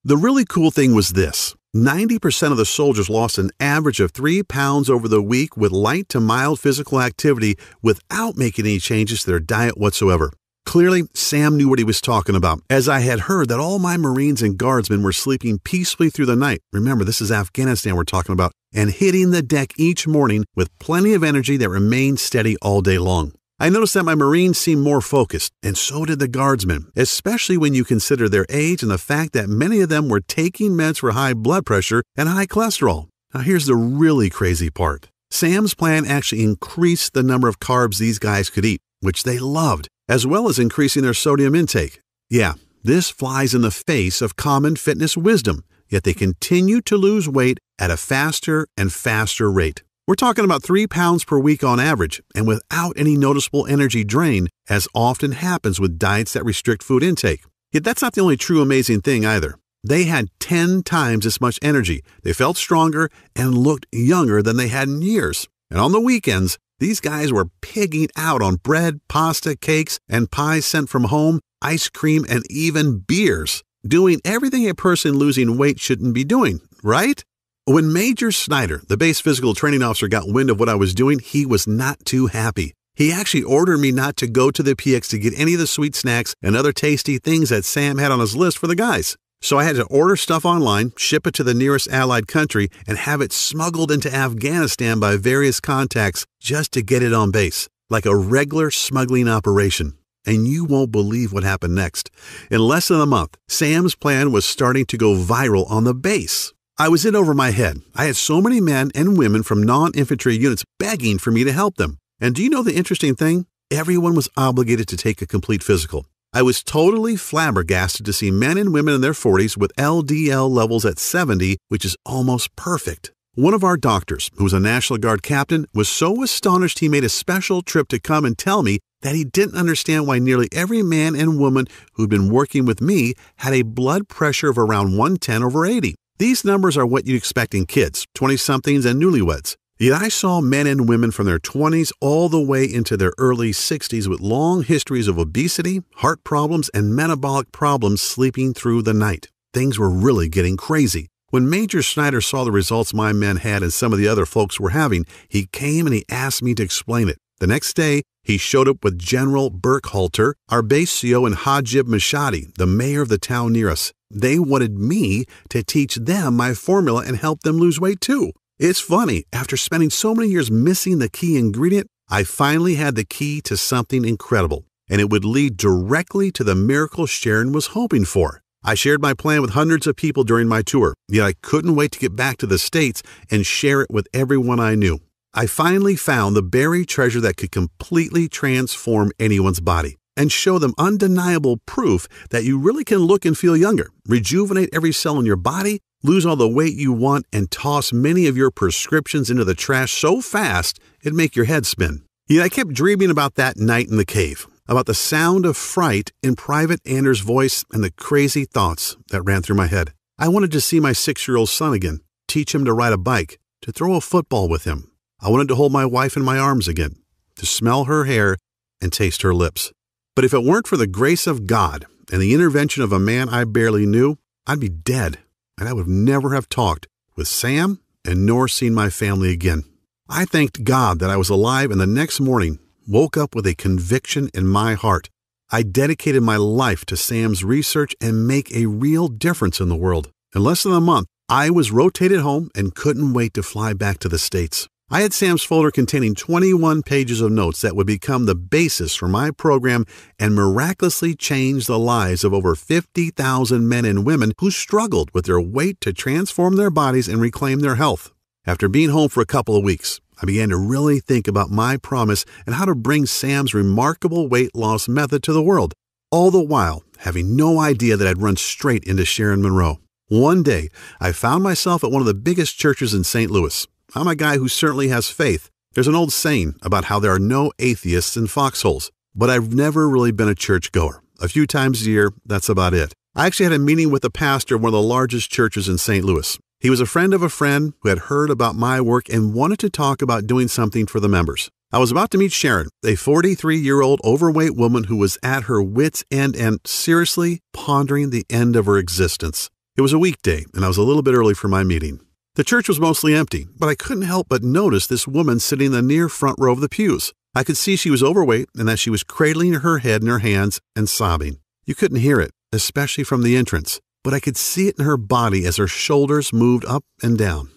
The really cool thing was this. 90% of the soldiers lost an average of 3 pounds over the week with light to mild physical activity without making any changes to their diet whatsoever. Clearly, Sam knew what he was talking about, as I had heard that all my Marines and Guardsmen were sleeping peacefully through the night. Remember, this is Afghanistan we're talking about, and hitting the deck each morning with plenty of energy that remained steady all day long. I noticed that my Marines seemed more focused, and so did the Guardsmen, especially when you consider their age and the fact that many of them were taking meds for high blood pressure and high cholesterol. Now here's the really crazy part. Sam's plan actually increased the number of carbs these guys could eat, which they loved, as well as increasing their sodium intake. Yeah, this flies in the face of common fitness wisdom, yet they continue to lose weight at a faster and faster rate. We're talking about 3 pounds per week on average, and without any noticeable energy drain, as often happens with diets that restrict food intake. Yet that's not the only true amazing thing either. They had 10 times as much energy, they felt stronger, and looked younger than they had in years. And on the weekends, these guys were pigging out on bread, pasta, cakes, and pies sent from home, ice cream, and even beers, doing everything a person losing weight shouldn't be doing, right? When Major Snyder, the base physical training officer, got wind of what I was doing, he was not too happy. He actually ordered me not to go to the PX to get any of the sweet snacks and other tasty things that Sam had on his list for the guys. So I had to order stuff online, ship it to the nearest allied country, and have it smuggled into Afghanistan by various contacts just to get it on base, like a regular smuggling operation. And you won't believe what happened next. In less than a month, Sam's plan was starting to go viral on the base. I was in over my head. I had so many men and women from non-infantry units begging for me to help them. And do you know the interesting thing? Everyone was obligated to take a complete physical. I was totally flabbergasted to see men and women in their 40s with LDL levels at 70, which is almost perfect. One of our doctors, who was a National Guard captain, was so astonished he made a special trip to come and tell me that he didn't understand why nearly every man and woman who'd been working with me had a blood pressure of around 110/80. These numbers are what you'd expect in kids, 20-somethings and newlyweds. Yet I saw men and women from their 20s all the way into their early 60s with long histories of obesity, heart problems, and metabolic problems sleeping through the night. Things were really getting crazy. When Major Snyder saw the results my men had and some of the other folks were having, he came and he asked me to explain it. The next day, he showed up with General Burkhalter, our base CO, and Hajib Mashadi, the mayor of the town near us. They wanted me to teach them my formula and help them lose weight too. It's funny, after spending so many years missing the key ingredient, I finally had the key to something incredible, and it would lead directly to the miracle Sharon was hoping for. I shared my plan with hundreds of people during my tour, yet I couldn't wait to get back to the States and share it with everyone I knew. I finally found the buried treasure that could completely transform anyone's body and show them undeniable proof that you really can look and feel younger, rejuvenate every cell in your body, lose all the weight you want, and toss many of your prescriptions into the trash so fast it'd make your head spin. Yet I kept dreaming about that night in the cave, about the sound of fright in Private Anders' voice and the crazy thoughts that ran through my head. I wanted to see my 6-year-old son again, teach him to ride a bike, to throw a football with him. I wanted to hold my wife in my arms again, to smell her hair and taste her lips. But if it weren't for the grace of God and the intervention of a man I barely knew, I'd be dead, and I would never have talked with Sam and nor seen my family again. I thanked God that I was alive, and the next morning woke up with a conviction in my heart. I dedicated my life to Sam's research and make a real difference in the world. In less than a month, I was rotated home and couldn't wait to fly back to the States. I had Sam's folder containing 21 pages of notes that would become the basis for my program and miraculously change the lives of over 50,000 men and women who struggled with their weight to transform their bodies and reclaim their health. After being home for a couple of weeks, I began to really think about my promise and how to bring Sam's remarkable weight loss method to the world, all the while having no idea that I'd run straight into Sharon Monroe. One day, I found myself at one of the biggest churches in St. Louis. I'm a guy who certainly has faith. There's an old saying about how there are no atheists in foxholes, but I've never really been a churchgoer. A few times a year, that's about it. I actually had a meeting with the pastor of one of the largest churches in St. Louis. He was a friend of a friend who had heard about my work and wanted to talk about doing something for the members. I was about to meet Sharon, a 43-year-old overweight woman who was at her wits' end and seriously pondering the end of her existence. It was a weekday, and I was a little bit early for my meeting. The church was mostly empty, but I couldn't help but notice this woman sitting in the near front row of the pews. I could see she was overweight and that she was cradling her head in her hands and sobbing. You couldn't hear it, especially from the entrance, but I could see it in her body as her shoulders moved up and down.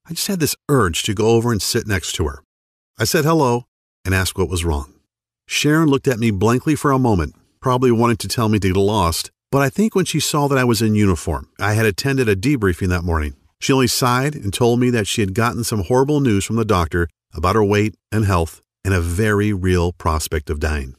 I just had this urge to go over and sit next to her. I said hello and asked what was wrong. Sharon looked at me blankly for a moment, probably wanting to tell me to get lost, but I think when she saw that I was in uniform, I had attended a debriefing that morning. She only sighed and told me that she had gotten some horrible news from the doctor about her weight and health and a very real prospect of dying.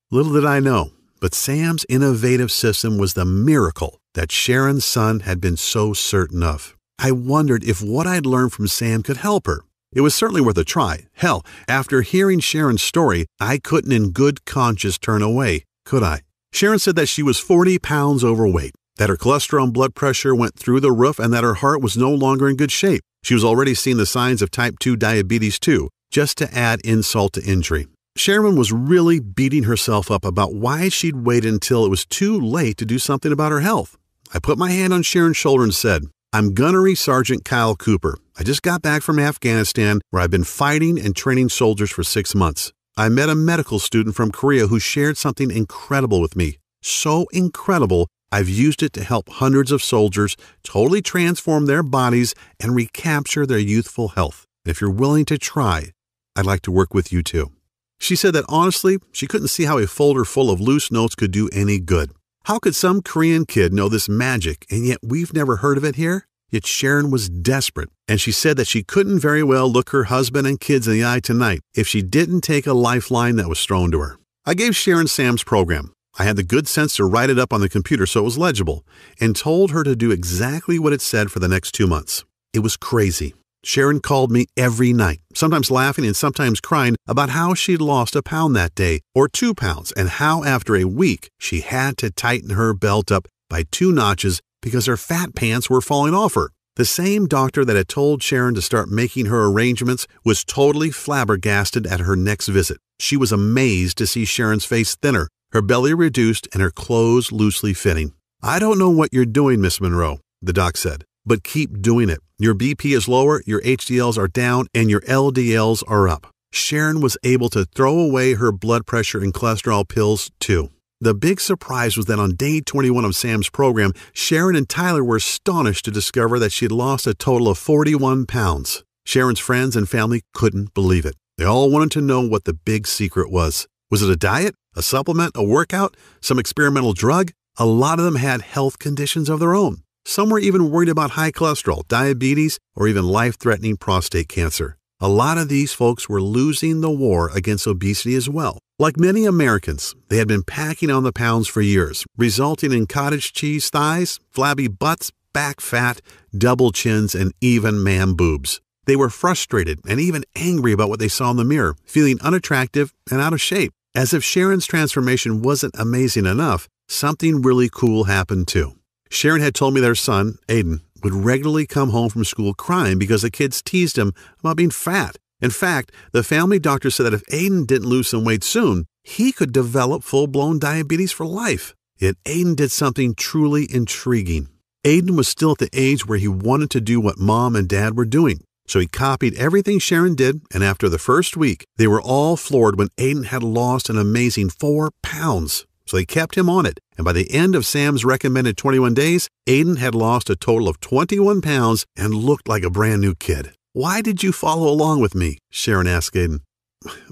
Little did I know, but Sam's innovative system was the miracle that Sharon's son had been so certain of. I wondered if what I'd learned from Sam could help her. It was certainly worth a try. Hell, after hearing Sharon's story, I couldn't in good conscience turn away, could I? Sharon said that she was 40 pounds overweight, that her cholesterol and blood pressure went through the roof, and that her heart was no longer in good shape. She was already seeing the signs of type 2 diabetes too, just to add insult to injury. Sharon was really beating herself up about why she'd waited until it was too late to do something about her health. I put my hand on Sharon's shoulder and said, "I'm Gunnery Sergeant Kyle Cooper. I just got back from Afghanistan, where I've been fighting and training soldiers for 6 months. I met a medical student from Korea who shared something incredible with me. So incredible, I've used it to help hundreds of soldiers totally transform their bodies and recapture their youthful health. And if you're willing to try, I'd like to work with you too." She said that honestly, she couldn't see how a folder full of loose notes could do any good. How could some Korean kid know this magic, and yet we've never heard of it here? Yet Sharon was desperate, and she said that she couldn't very well look her husband and kids in the eye tonight if she didn't take a lifeline that was thrown to her. I gave Sharon Sam's program. I had the good sense to write it up on the computer so it was legible, and told her to do exactly what it said for the next 2 months. It was crazy. Sharon called me every night, sometimes laughing and sometimes crying about how she'd lost a pound that day, or 2 pounds, and how after a week she had to tighten her belt up by 2 notches because her fat pants were falling off her. The same doctor that had told Sharon to start making her arrangements was totally flabbergasted at her next visit. She was amazed to see Sharon's face thinner, her belly reduced, and her clothes loosely fitting. "I don't know what you're doing, Miss Monroe," the doc said, "but keep doing it. Your BP is lower, your HDLs are down, and your LDLs are up. Sharon was able to throw away her blood pressure and cholesterol pills too. The big surprise was that on day 21 of Sam's program, Sharon and Tyler were astonished to discover that she had lost a total of 41 pounds. Sharon's friends and family couldn't believe it. They all wanted to know what the big secret was. Was it a diet, a supplement, a workout, some experimental drug? A lot of them had health conditions of their own. Some were even worried about high cholesterol, diabetes, or even life-threatening prostate cancer. A lot of these folks were losing the war against obesity as well. Like many Americans, they had been packing on the pounds for years, resulting in cottage cheese thighs, flabby butts, back fat, double chins, and even man boobs. They were frustrated and even angry about what they saw in the mirror, feeling unattractive and out of shape. As if Sharon's transformation wasn't amazing enough, something really cool happened too. Sharon had told me their son, Aiden, would regularly come home from school crying because the kids teased him about being fat. In fact, the family doctor said that if Aiden didn't lose some weight soon, he could develop full-blown diabetes for life. Yet Aiden did something truly intriguing. Aiden was still at the age where he wanted to do what Mom and Dad were doing. So he copied everything Sharon did, and after the first week, they were all floored when Aiden had lost an amazing 4 pounds. So they kept him on it, and by the end of Sam's recommended 21 days, Aiden had lost a total of 21 pounds and looked like a brand new kid. "Why did you follow along with me?" Sharon asked Aiden.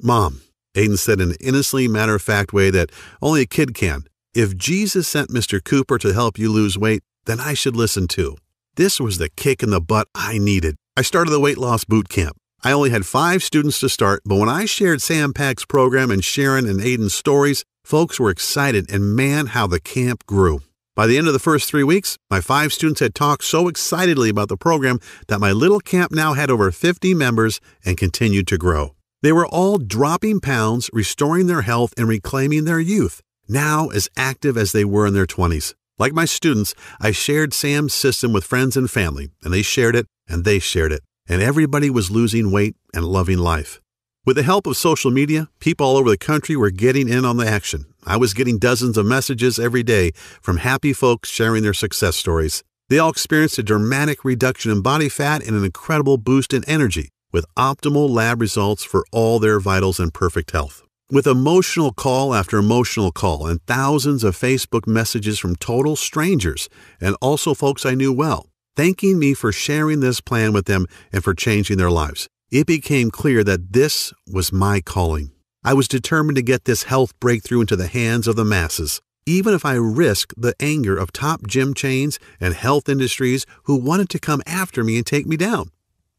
"Mom," Aiden said in an innocently matter-of-fact way that only a kid can, "if Jesus sent Mr. Cooper to help you lose weight, then I should listen too." This was the kick in the butt I needed. I started the weight loss boot camp. I only had 5 students to start, but when I shared Sam Pack's program and Sharon and Aiden's stories, folks were excited, and man, how the camp grew. By the end of the first 3 weeks, my 5 students had talked so excitedly about the program that my little camp now had over 50 members and continued to grow. They were all dropping pounds, restoring their health, and reclaiming their youth, now as active as they were in their 20s. Like my students, I shared Sam's system with friends and family, and they shared it, and they shared it, and everybody was losing weight and loving life. With the help of social media, people all over the country were getting in on the action. I was getting dozens of messages every day from happy folks sharing their success stories. They all experienced a dramatic reduction in body fat and an incredible boost in energy, with optimal lab results for all their vitals and perfect health. With emotional call after emotional call and thousands of Facebook messages from total strangers and also folks I knew well, thanking me for sharing this plan with them and for changing their lives, it became clear that this was my calling. I was determined to get this health breakthrough into the hands of the masses, even if I risked the anger of top gym chains and health industries who wanted to come after me and take me down.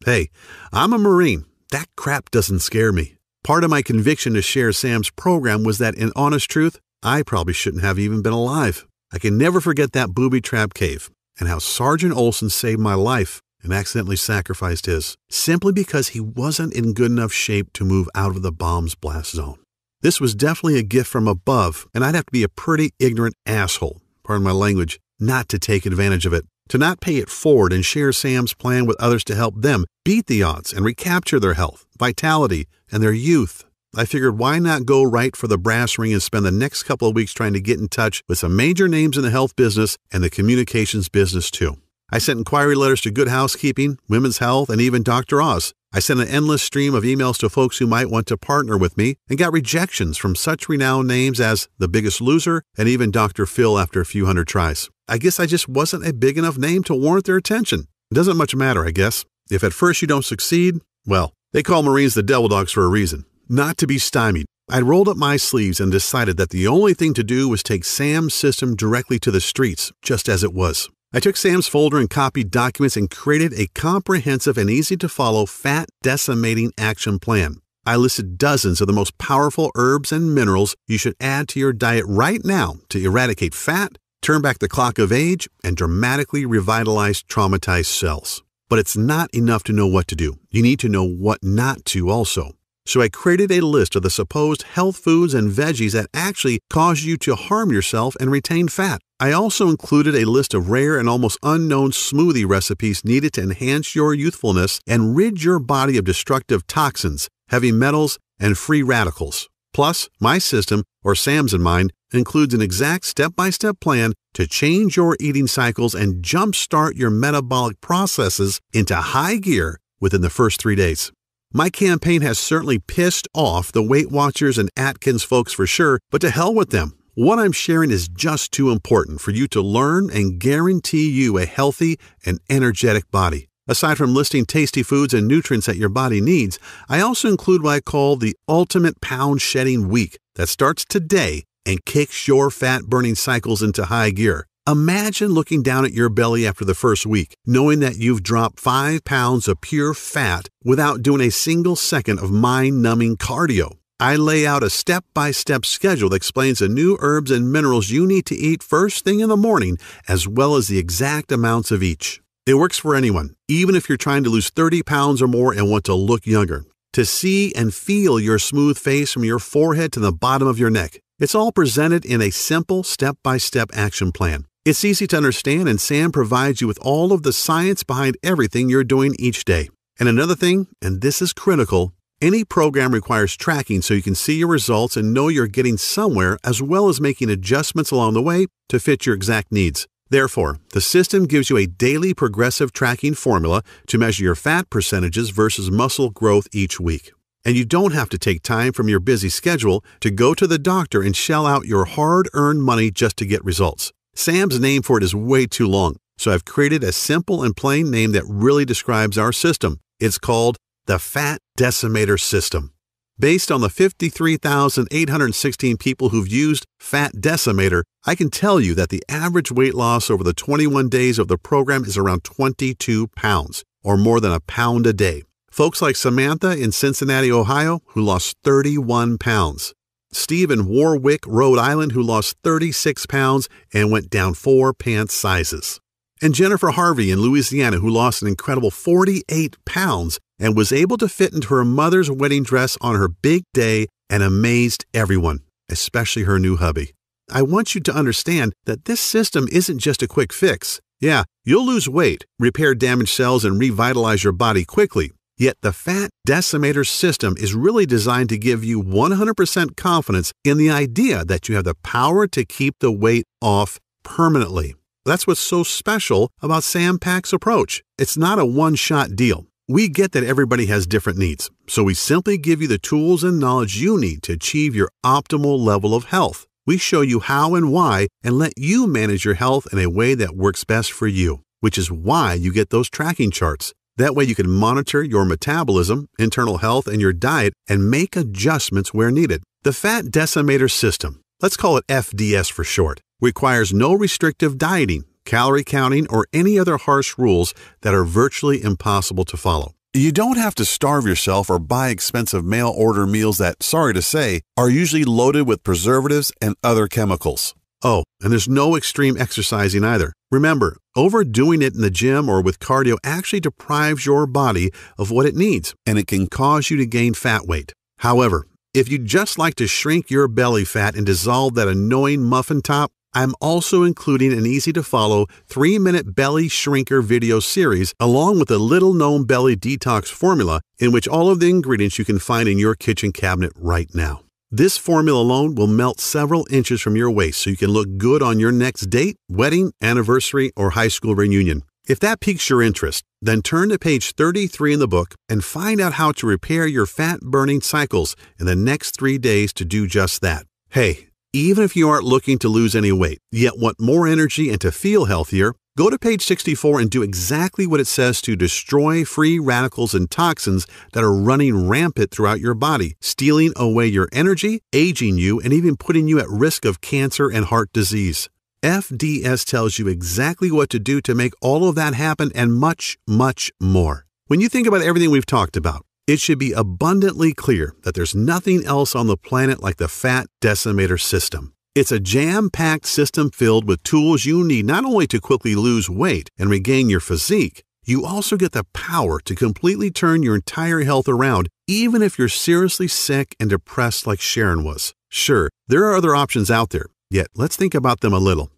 Hey, I'm a Marine. That crap doesn't scare me. Part of my conviction to share Sam's program was that, in honest truth, I probably shouldn't have even been alive. I can never forget that booby trap cave and how Sergeant Olson saved my life and accidentally sacrificed his, simply because he wasn't in good enough shape to move out of the bomb's blast zone. This was definitely a gift from above, and I'd have to be a pretty ignorant asshole, pardon my language, not to take advantage of it, to not pay it forward and share Sam's plan with others to help them beat the odds and recapture their health, vitality, and their youth. I figured, why not go right for the brass ring and spend the next couple of weeks trying to get in touch with some major names in the health business and the communications business too. I sent inquiry letters to Good Housekeeping, Women's Health, and even Dr. Oz. I sent an endless stream of emails to folks who might want to partner with me and got rejections from such renowned names as The Biggest Loser and even Dr. Phil after a few hundred tries. I guess I just wasn't a big enough name to warrant their attention. It doesn't much matter, I guess. If at first you don't succeed, well, they call Marines the devil dogs for a reason. Not to be stymied, I rolled up my sleeves and decided that the only thing to do was take Sam's system directly to the streets, just as it was. I took Sam's folder and copied documents and created a comprehensive and easy-to-follow fat decimating action plan. I listed dozens of the most powerful herbs and minerals you should add to your diet right now to eradicate fat, turn back the clock of age, and dramatically revitalize traumatized cells. But it's not enough to know what to do. You need to know what not to also. So I created a list of the supposed health foods and veggies that actually cause you to harm yourself and retain fat. I also included a list of rare and almost unknown smoothie recipes needed to enhance your youthfulness and rid your body of destructive toxins, heavy metals, and free radicals. Plus, my system, or Sam's in mine, includes an exact step-by-step plan to change your eating cycles and jumpstart your metabolic processes into high gear within the first 3 days. My campaign has certainly pissed off the Weight Watchers and Atkins folks for sure, but to hell with them. What I'm sharing is just too important for you to learn and guarantee you a healthy and energetic body. Aside from listing tasty foods and nutrients that your body needs, I also include what I call the Ultimate Pound Shedding Week that starts today and kicks your fat-burning cycles into high gear. Imagine looking down at your belly after the first week, knowing that you've dropped 5 pounds of pure fat without doing a single second of mind-numbing cardio. I lay out a step-by-step schedule that explains the new herbs and minerals you need to eat first thing in the morning, as well as the exact amounts of each. It works for anyone, even if you're trying to lose 30 pounds or more and want to look younger. To see and feel your smooth face from your forehead to the bottom of your neck. It's all presented in a simple step-by-step action plan. It's easy to understand, and Sam provides you with all of the science behind everything you're doing each day. And another thing, and this is critical, any program requires tracking so you can see your results and know you're getting somewhere, as well as making adjustments along the way to fit your exact needs. Therefore, the system gives you a daily progressive tracking formula to measure your fat percentages versus muscle growth each week. And you don't have to take time from your busy schedule to go to the doctor and shell out your hard-earned money just to get results. Sam's name for it is way too long, so I've created a simple and plain name that really describes our system. It's called the Fat Decimator System. Based on the 53,816 people who've used Fat Decimator, I can tell you that the average weight loss over the 21 days of the program is around 22 pounds, or more than a pound a day. Folks like Samantha in Cincinnati, Ohio, who lost 31 pounds. Steve in Warwick, Rhode Island, who lost 36 pounds and went down 4 pant sizes. And Jennifer Harvey in Louisiana, who lost an incredible 48 pounds and was able to fit into her mother's wedding dress on her big day and amazed everyone, especially her new hubby. I want you to understand that this system isn't just a quick fix. Yeah, you'll lose weight, repair damaged cells, and revitalize your body quickly. Yet the Fat Decimator System is really designed to give you 100% confidence in the idea that you have the power to keep the weight off permanently. That's what's so special about Sam Pak's approach. It's not a one-shot deal. We get that everybody has different needs, so we simply give you the tools and knowledge you need to achieve your optimal level of health. We show you how and why and let you manage your health in a way that works best for you, which is why you get those tracking charts. That way you can monitor your metabolism, internal health, and your diet and make adjustments where needed. The Fat Decimator System, let's call it FDS for short, requires no restrictive dieting, calorie counting, or any other harsh rules that are virtually impossible to follow. You don't have to starve yourself or buy expensive mail-order meals that, sorry to say, are usually loaded with preservatives and other chemicals. Oh, and there's no extreme exercising either. Remember, overdoing it in the gym or with cardio actually deprives your body of what it needs, and it can cause you to gain fat weight. However, if you'd just like to shrink your belly fat and dissolve that annoying muffin top, I'm also including an easy-to-follow 3-minute belly shrinker video series along with a little-known belly detox formula in which all of the ingredients you can find in your kitchen cabinet right now. This formula alone will melt several inches from your waist so you can look good on your next date, wedding, anniversary, or high school reunion. If that piques your interest, then turn to page 33 in the book and find out how to repair your fat-burning cycles in the next 3 days to do just that. Hey, even if you aren't looking to lose any weight, yet want more energy and to feel healthier, go to page 64 and do exactly what it says to destroy free radicals and toxins that are running rampant throughout your body, stealing away your energy, aging you, and even putting you at risk of cancer and heart disease. FDS tells you exactly what to do to make all of that happen and much, much more. When you think about everything we've talked about, it should be abundantly clear that there's nothing else on the planet like the Fat Decimator System. It's a jam-packed system filled with tools you need not only to quickly lose weight and regain your physique, you also get the power to completely turn your entire health around, even if you're seriously sick and depressed like Sharon was. Sure, there are other options out there, yet let's think about them a little.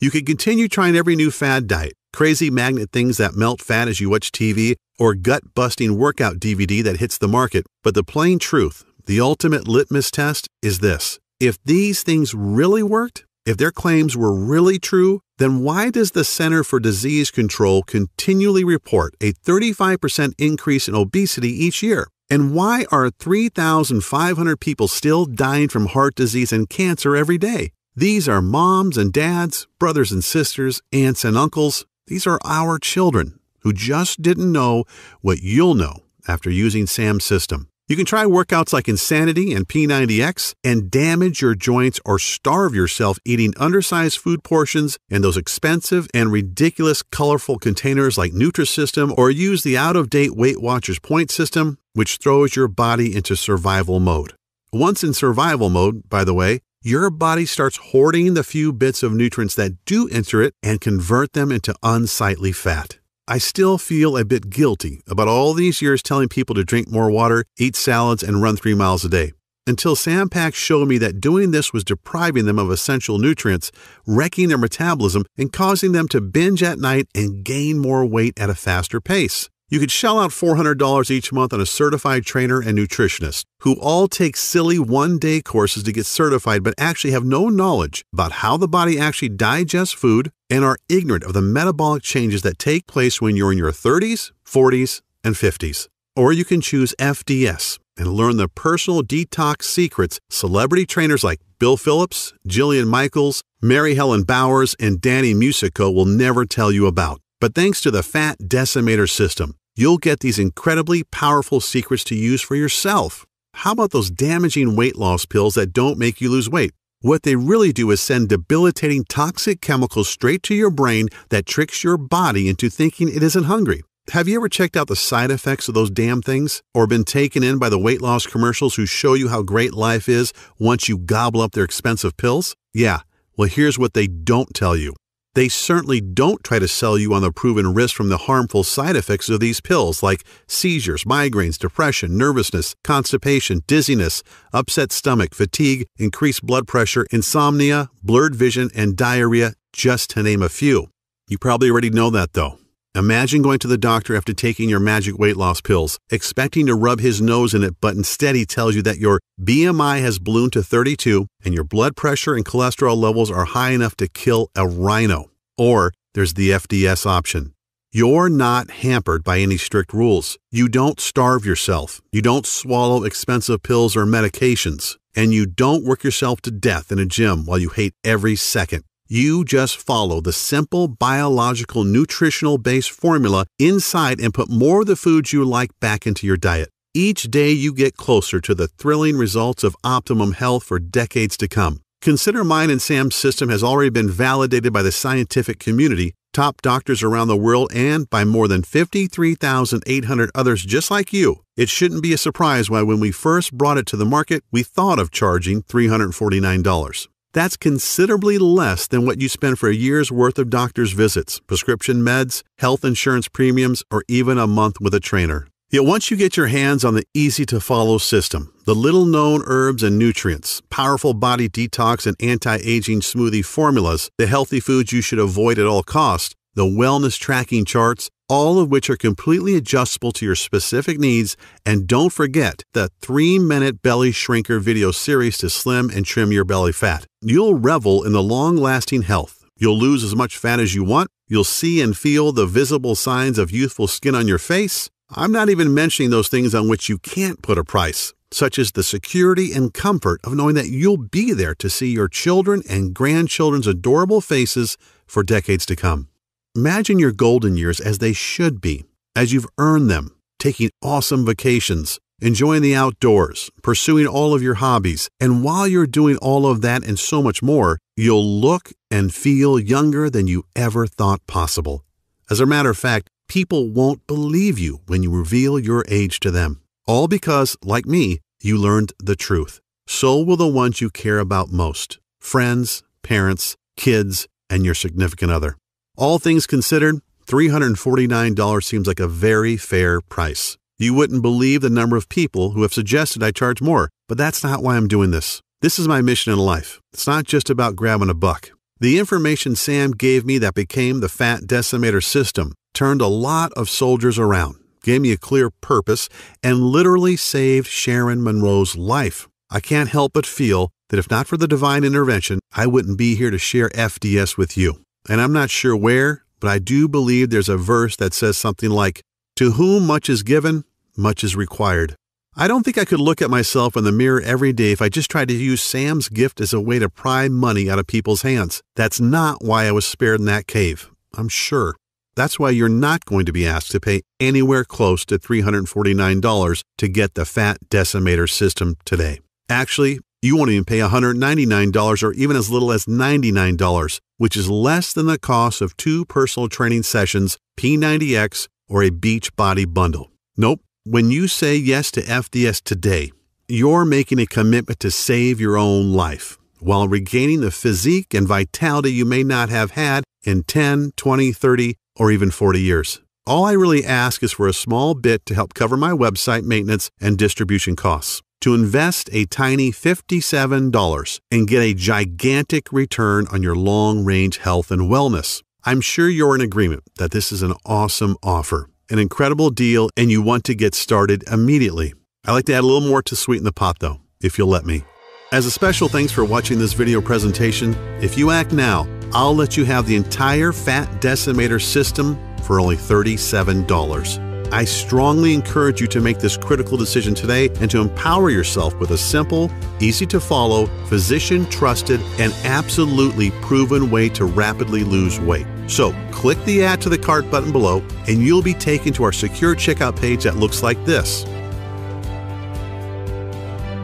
You could continue trying every new fad diet, crazy magnet things that melt fat as you watch TV, or gut-busting workout DVD that hits the market, but the plain truth, the ultimate litmus test, is this. If these things really worked, if their claims were really true, then why does the Center for Disease Control continually report a 35% increase in obesity each year? And why are 3,500 people still dying from heart disease and cancer every day? These are moms and dads, brothers and sisters, aunts and uncles. These are our children who just didn't know what you'll know after using Sam's system. You can try workouts like Insanity and P90X and damage your joints or starve yourself eating undersized food portions in those expensive and ridiculous colorful containers like Nutrisystem, or use the out-of-date Weight Watchers point system, which throws your body into survival mode. Once in survival mode, by the way, your body starts hoarding the few bits of nutrients that do enter it and convert them into unsightly fat. I still feel a bit guilty about all these years telling people to drink more water, eat salads, and run 3 miles a day, until Sam Pak showed me that doing this was depriving them of essential nutrients, wrecking their metabolism, and causing them to binge at night and gain more weight at a faster pace. You could shell out $400 each month on a certified trainer and nutritionist, who all take silly one-day courses to get certified but actually have no knowledge about how the body actually digests food and are ignorant of the metabolic changes that take place when you're in your 30s, 40s, and 50s. Or you can choose FDS and learn the personal detox secrets celebrity trainers like Bill Phillips, Jillian Michaels, Mary Helen Bowers, and Danny Musico will never tell you about. But thanks to the Fat Decimator System, you'll get these incredibly powerful secrets to use for yourself. How about those damaging weight loss pills that don't make you lose weight? What they really do is send debilitating toxic chemicals straight to your brain that tricks your body into thinking it isn't hungry. Have you ever checked out the side effects of those damn things? Or been taken in by the weight loss commercials who show you how great life is once you gobble up their expensive pills? Yeah, well, here's what they don't tell you. They certainly don't try to sell you on the proven risk from the harmful side effects of these pills like seizures, migraines, depression, nervousness, constipation, dizziness, upset stomach, fatigue, increased blood pressure, insomnia, blurred vision, and diarrhea, just to name a few. You probably already know that though. Imagine going to the doctor after taking your magic weight loss pills, expecting to rub his nose in it, but instead he tells you that your BMI has ballooned to 32 and your blood pressure and cholesterol levels are high enough to kill a rhino. Or there's the FDS option. You're not hampered by any strict rules. You don't starve yourself. You don't swallow expensive pills or medications. And you don't work yourself to death in a gym while you hate every second. You just follow the simple biological nutritional-based formula inside and put more of the foods you like back into your diet. Each day you get closer to the thrilling results of optimum health for decades to come. Consider mine and Sam's system has already been validated by the scientific community, top doctors around the world, and by more than 53,800 others just like you. It shouldn't be a surprise why when we first brought it to the market, we thought of charging $349. That's considerably less than what you spend for a year's worth of doctor's visits, prescription meds, health insurance premiums, or even a month with a trainer. Yet once you get your hands on the easy-to-follow system, the little-known herbs and nutrients, powerful body detox and anti-aging smoothie formulas, the healthy foods you should avoid at all costs, the wellness tracking charts, all of which are completely adjustable to your specific needs, and don't forget the 3-minute belly shrinker video series to slim and trim your belly fat. You'll revel in the long-lasting health. You'll lose as much fat as you want. You'll see and feel the visible signs of youthful skin on your face. I'm not even mentioning those things on which you can't put a price, such as the security and comfort of knowing that you'll be there to see your children and grandchildren's adorable faces for decades to come. Imagine your golden years as they should be, as you've earned them, taking awesome vacations, enjoying the outdoors, pursuing all of your hobbies, and while you're doing all of that and so much more, you'll look and feel younger than you ever thought possible. As a matter of fact, people won't believe you when you reveal your age to them. All because, like me, you learned the truth. So will the ones you care about most: friends, parents, kids, and your significant other. All things considered, $349 seems like a very fair price. You wouldn't believe the number of people who have suggested I charge more, but that's not why I'm doing this. This is my mission in life. It's not just about grabbing a buck. The information Sam gave me that became the Fat Decimator System turned a lot of soldiers around, gave me a clear purpose, and literally saved Sharon Monroe's life. I can't help but feel that if not for the divine intervention, I wouldn't be here to share FDS with you. And I'm not sure where, but I do believe there's a verse that says something like, "To whom much is given, much is required." I don't think I could look at myself in the mirror every day if I just tried to use Sam's gift as a way to pry money out of people's hands. That's not why I was spared in that cave, I'm sure. That's why you're not going to be asked to pay anywhere close to $349 to get the Fat Decimator System today. Actually, you won't even pay $199 or even as little as $99, which is less than the cost of 2 personal training sessions, P90X, or a Beachbody bundle. Nope. When you say yes to FDS today, you're making a commitment to save your own life while regaining the physique and vitality you may not have had in 10, 20, 30, or even 40 years. All I really ask is for a small bit to help cover my website maintenance and distribution costs. To invest a tiny $57 and get a gigantic return on your long-range health and wellness. I'm sure you're in agreement that this is an awesome offer, an incredible deal, and you want to get started immediately. I'd like to add a little more to sweeten the pot though, if you'll let me. As a special thanks for watching this video presentation, if you act now, I'll let you have the entire Fat Decimator System for only $37. I strongly encourage you to make this critical decision today and to empower yourself with a simple, easy-to-follow, physician-trusted, and absolutely proven way to rapidly lose weight. So, click the Add to the Cart button below, and you'll be taken to our secure checkout page that looks like this.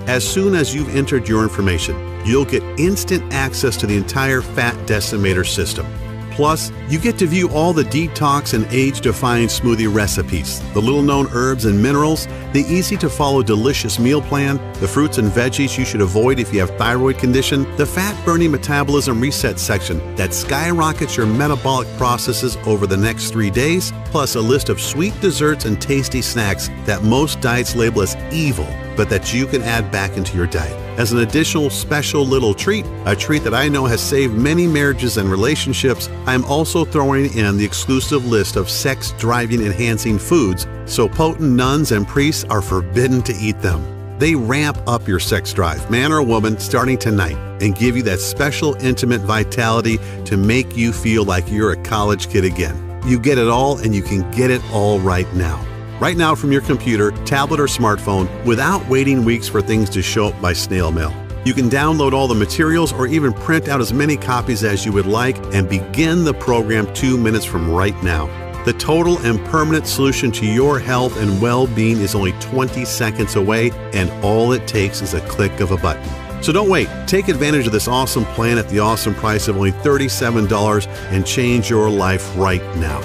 As soon as you've entered your information, you'll get instant access to the entire Fat Decimator System. Plus, you get to view all the detox and age-defying smoothie recipes, the little-known herbs and minerals, the easy-to-follow delicious meal plan, the fruits and veggies you should avoid if you have thyroid condition, the fat-burning metabolism reset section that skyrockets your metabolic processes over the next 3 days, plus a list of sweet desserts and tasty snacks that most diets label as evil, but that you can add back into your diet. As an additional special little treat, a treat that I know has saved many marriages and relationships, I'm also throwing in the exclusive list of sex-driving enhancing foods, so potent nuns and priests are forbidden to eat them. They ramp up your sex drive, man or woman, starting tonight, and give you that special intimate vitality to make you feel like you're a college kid again. You get it all, and you can get it all right now. Right now from your computer, tablet, or smartphone without waiting weeks for things to show up by snail mail. You can download all the materials or even print out as many copies as you would like and begin the program 2 minutes from right now. The total and permanent solution to your health and well-being is only 20 seconds away, and all it takes is a click of a button. So don't wait. Take advantage of this awesome plan at the awesome price of only $37 and change your life right now.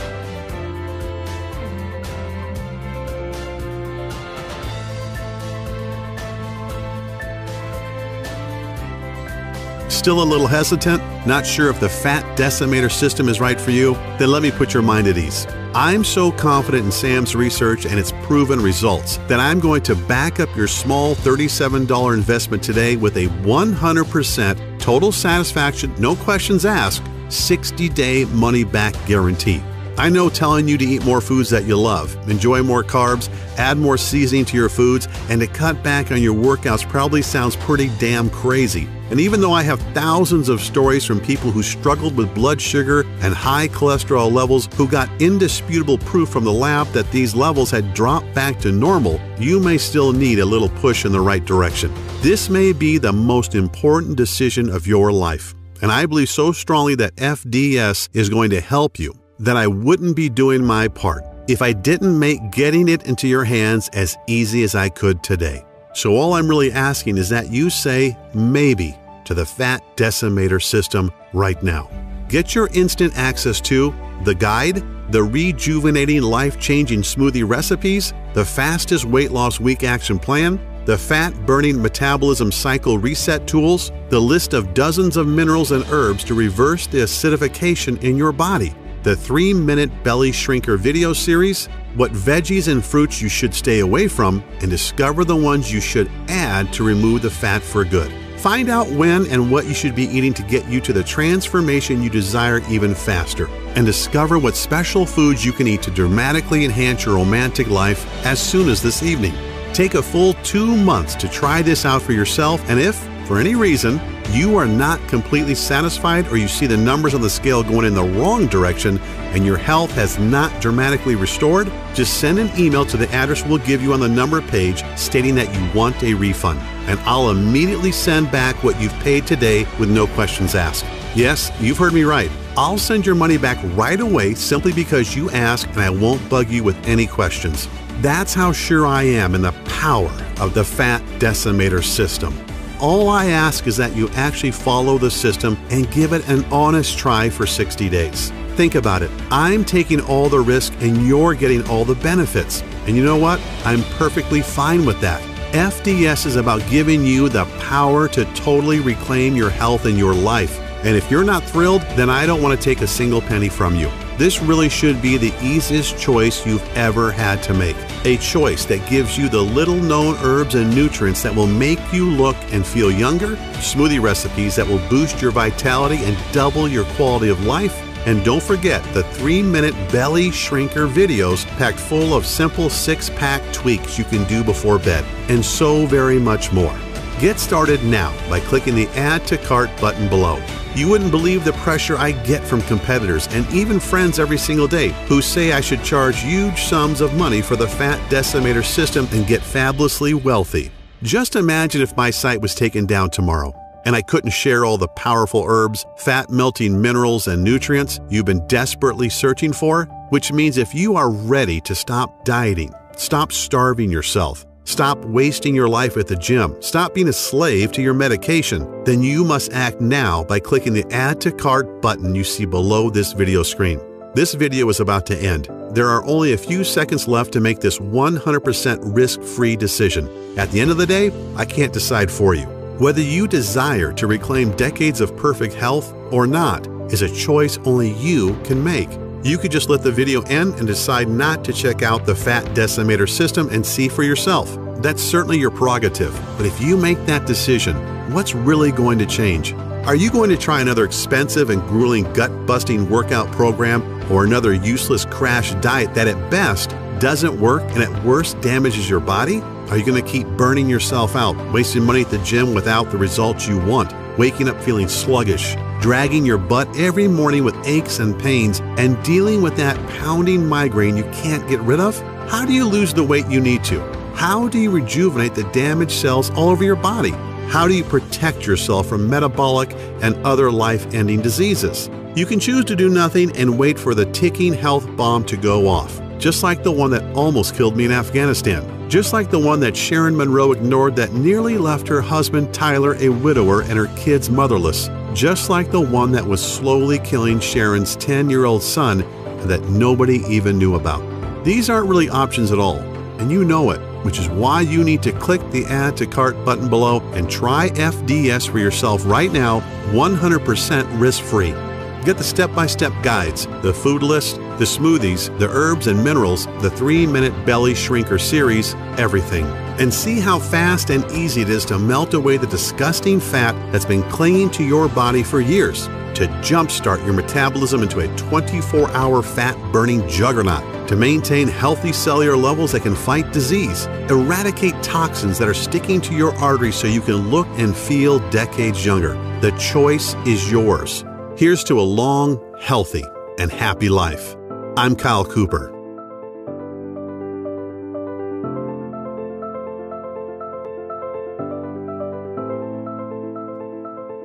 Still a little hesitant? Not sure if the Fat Decimator System is right for you? Then let me put your mind at ease. I'm so confident in Sam's research and its proven results that I'm going to back up your small $37 investment today with a 100% total satisfaction, no questions asked, 60-day money-back guarantee. I know telling you to eat more foods that you love, enjoy more carbs, add more seasoning to your foods, and to cut back on your workouts probably sounds pretty damn crazy. And even though I have thousands of stories from people who struggled with blood sugar and high cholesterol levels who got indisputable proof from the lab that these levels had dropped back to normal, you may still need a little push in the right direction. This may be the most important decision of your life, and I believe so strongly that FDS is going to help you that I wouldn't be doing my part if I didn't make getting it into your hands as easy as I could today. So all I'm really asking is that you say maybe to the Fat Decimator System right now. Get your instant access to the guide, the rejuvenating life-changing smoothie recipes, the fastest weight loss week action plan, the fat-burning metabolism cycle reset tools, the list of dozens of minerals and herbs to reverse the acidification in your body, the 3-minute belly shrinker video series, what veggies and fruits you should stay away from, and discover the ones you should add to remove the fat for good. Find out when and what you should be eating to get you to the transformation you desire even faster. And discover what special foods you can eat to dramatically enhance your romantic life as soon as this evening. Take a full 2 months to try this out for yourself, and if for any reason, you are not completely satisfied or you see the numbers on the scale going in the wrong direction and your health has not dramatically restored, just send an email to the address we'll give you on the number page stating that you want a refund, and I'll immediately send back what you've paid today with no questions asked. Yes, you've heard me right. I'll send your money back right away simply because you asked, and I won't bug you with any questions. That's how sure I am in the power of the Fat Decimator System. All I ask is that you actually follow the system and give it an honest try for 60 days. Think about it. I'm taking all the risk and you're getting all the benefits. And you know what? I'm perfectly fine with that. FDS is about giving you the power to totally reclaim your health and your life. And if you're not thrilled, then I don't want to take a single penny from you. This really should be the easiest choice you've ever had to make. A choice that gives you the little-known herbs and nutrients that will make you look and feel younger, smoothie recipes that will boost your vitality and double your quality of life, and don't forget the 3-minute belly shrinker videos packed full of simple 6-pack tweaks you can do before bed, and so very much more. Get started now by clicking the Add to Cart button below. You wouldn't believe the pressure I get from competitors and even friends every single day who say I should charge huge sums of money for the Fat Decimator System and get fabulously wealthy. Just imagine if my site was taken down tomorrow and I couldn't share all the powerful herbs, fat-melting minerals, and nutrients you've been desperately searching for, which means if you are ready to stop dieting, stop starving yourself, stop wasting your life at the gym, stop being a slave to your medication, then you must act now by clicking the Add to Cart button you see below this video screen. This video is about to end. There are only a few seconds left to make this 100% risk-free decision. At the end of the day, I can't decide for you. Whether you desire to reclaim decades of perfect health or not is a choice only you can make. You could just let the video end and decide not to check out the Fat Decimator System and see for yourself. That's certainly your prerogative, but if you make that decision, what's really going to change? Are you going to try another expensive and grueling gut-busting workout program or another useless crash diet that at best doesn't work and at worst damages your body? Are you going to keep burning yourself out, wasting money at the gym without the results you want, waking up feeling sluggish, dragging your butt every morning with aches and pains, and dealing with that pounding migraine you can't get rid of? How do you lose the weight you need to? How do you rejuvenate the damaged cells all over your body? How do you protect yourself from metabolic and other life-ending diseases? You can choose to do nothing and wait for the ticking health bomb to go off, just like the one that almost killed me in Afghanistan. Just like the one that Sharon Monroe ignored that nearly left her husband Tyler a widower and her kids motherless. Just like the one that was slowly killing Sharon's 10-year-old son and that nobody even knew about. These aren't really options at all, and you know it, which is why you need to click the Add to Cart button below and try FDS for yourself right now, 100% risk-free. Get the step-by-step guides, the food list, the smoothies, the herbs and minerals, the 3-minute belly shrinker series, everything. And see how fast and easy it is to melt away the disgusting fat that's been clinging to your body for years, to jumpstart your metabolism into a 24-hour fat-burning juggernaut, to maintain healthy cellular levels that can fight disease, eradicate toxins that are sticking to your arteries so you can look and feel decades younger. The choice is yours. Here's to a long, healthy, and happy life. I'm Kyle Cooper.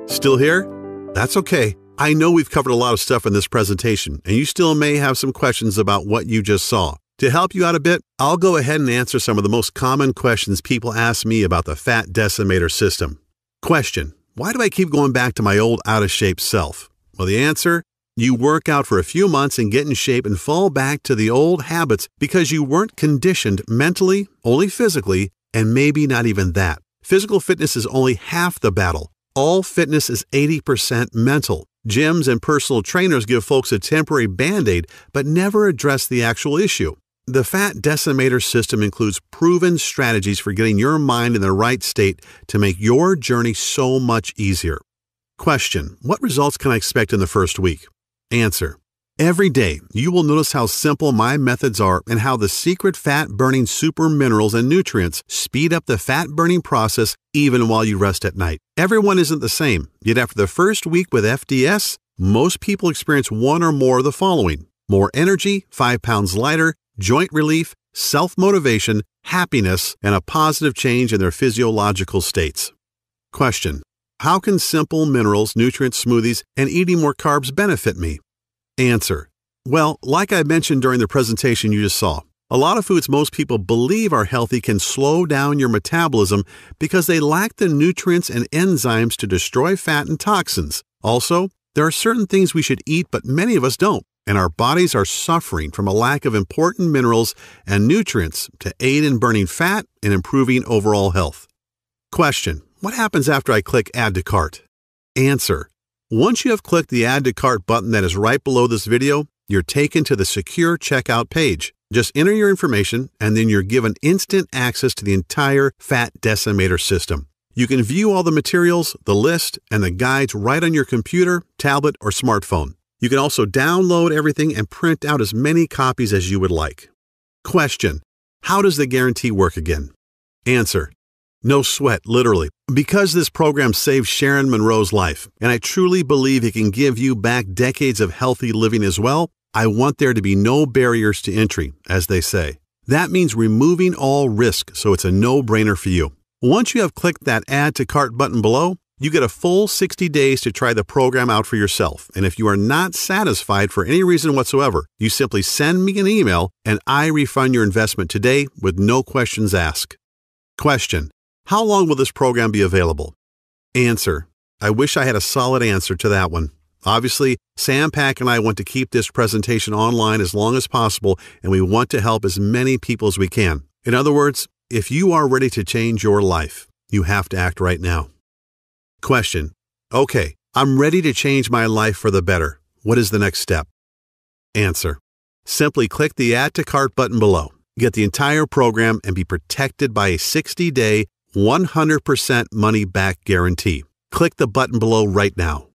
Still here? That's okay. I know we've covered a lot of stuff in this presentation, and you still may have some questions about what you just saw. To help you out a bit, I'll go ahead and answer some of the most common questions people ask me about the Fat Decimator System. Question: why do I keep going back to my old out-of-shape self? Well, the answer: you work out for a few months and get in shape and fall back to the old habits because you weren't conditioned mentally, only physically, and maybe not even that. Physical fitness is only half the battle. All fitness is 80% mental. Gyms and personal trainers give folks a temporary band-aid but never address the actual issue. The Fat Decimator System includes proven strategies for getting your mind in the right state to make your journey so much easier. Question: what results can I expect in the first week? Answer: every day you will notice how simple my methods are and how the secret fat-burning super minerals and nutrients speed up the fat-burning process even while you rest at night. Everyone isn't the same, yet after the first week with FDS, most people experience one or more of the following: more energy, 5 pounds lighter, joint relief, self-motivation, happiness, and a positive change in their physiological states. Question: how can simple minerals, nutrient smoothies, and eating more carbs benefit me? Answer: well, like I mentioned during the presentation you just saw, a lot of foods most people believe are healthy can slow down your metabolism because they lack the nutrients and enzymes to destroy fat and toxins. Also, there are certain things we should eat, but many of us don't, and our bodies are suffering from a lack of important minerals and nutrients to aid in burning fat and improving overall health. Question: what happens after I click Add to Cart? Answer: once you have clicked the Add to Cart button that is right below this video, you're taken to the secure checkout page. Just enter your information, and then you're given instant access to the entire Fat Decimator System. You can view all the materials, the list, and the guides right on your computer, tablet, or smartphone. You can also download everything and print out as many copies as you would like. Question: how does the guarantee work again? Answer: no sweat, literally. Because this program saved Sharon Monroe's life, and I truly believe it can give you back decades of healthy living as well, I want there to be no barriers to entry, as they say. That means removing all risk, so it's a no-brainer for you. Once you have clicked that Add to Cart button below, you get a full 60 days to try the program out for yourself, and if you are not satisfied for any reason whatsoever, you simply send me an email and I refund your investment today with no questions asked. Question: how long will this program be available? Answer: I wish I had a solid answer to that one. Obviously, Sam Pack and I want to keep this presentation online as long as possible, and we want to help as many people as we can. In other words, if you are ready to change your life, you have to act right now. Question: okay, I'm ready to change my life for the better. What is the next step? Answer: simply click the Add to Cart button below. Get the entire program and be protected by a 60-day, 100% money-back guarantee. Click the button below right now.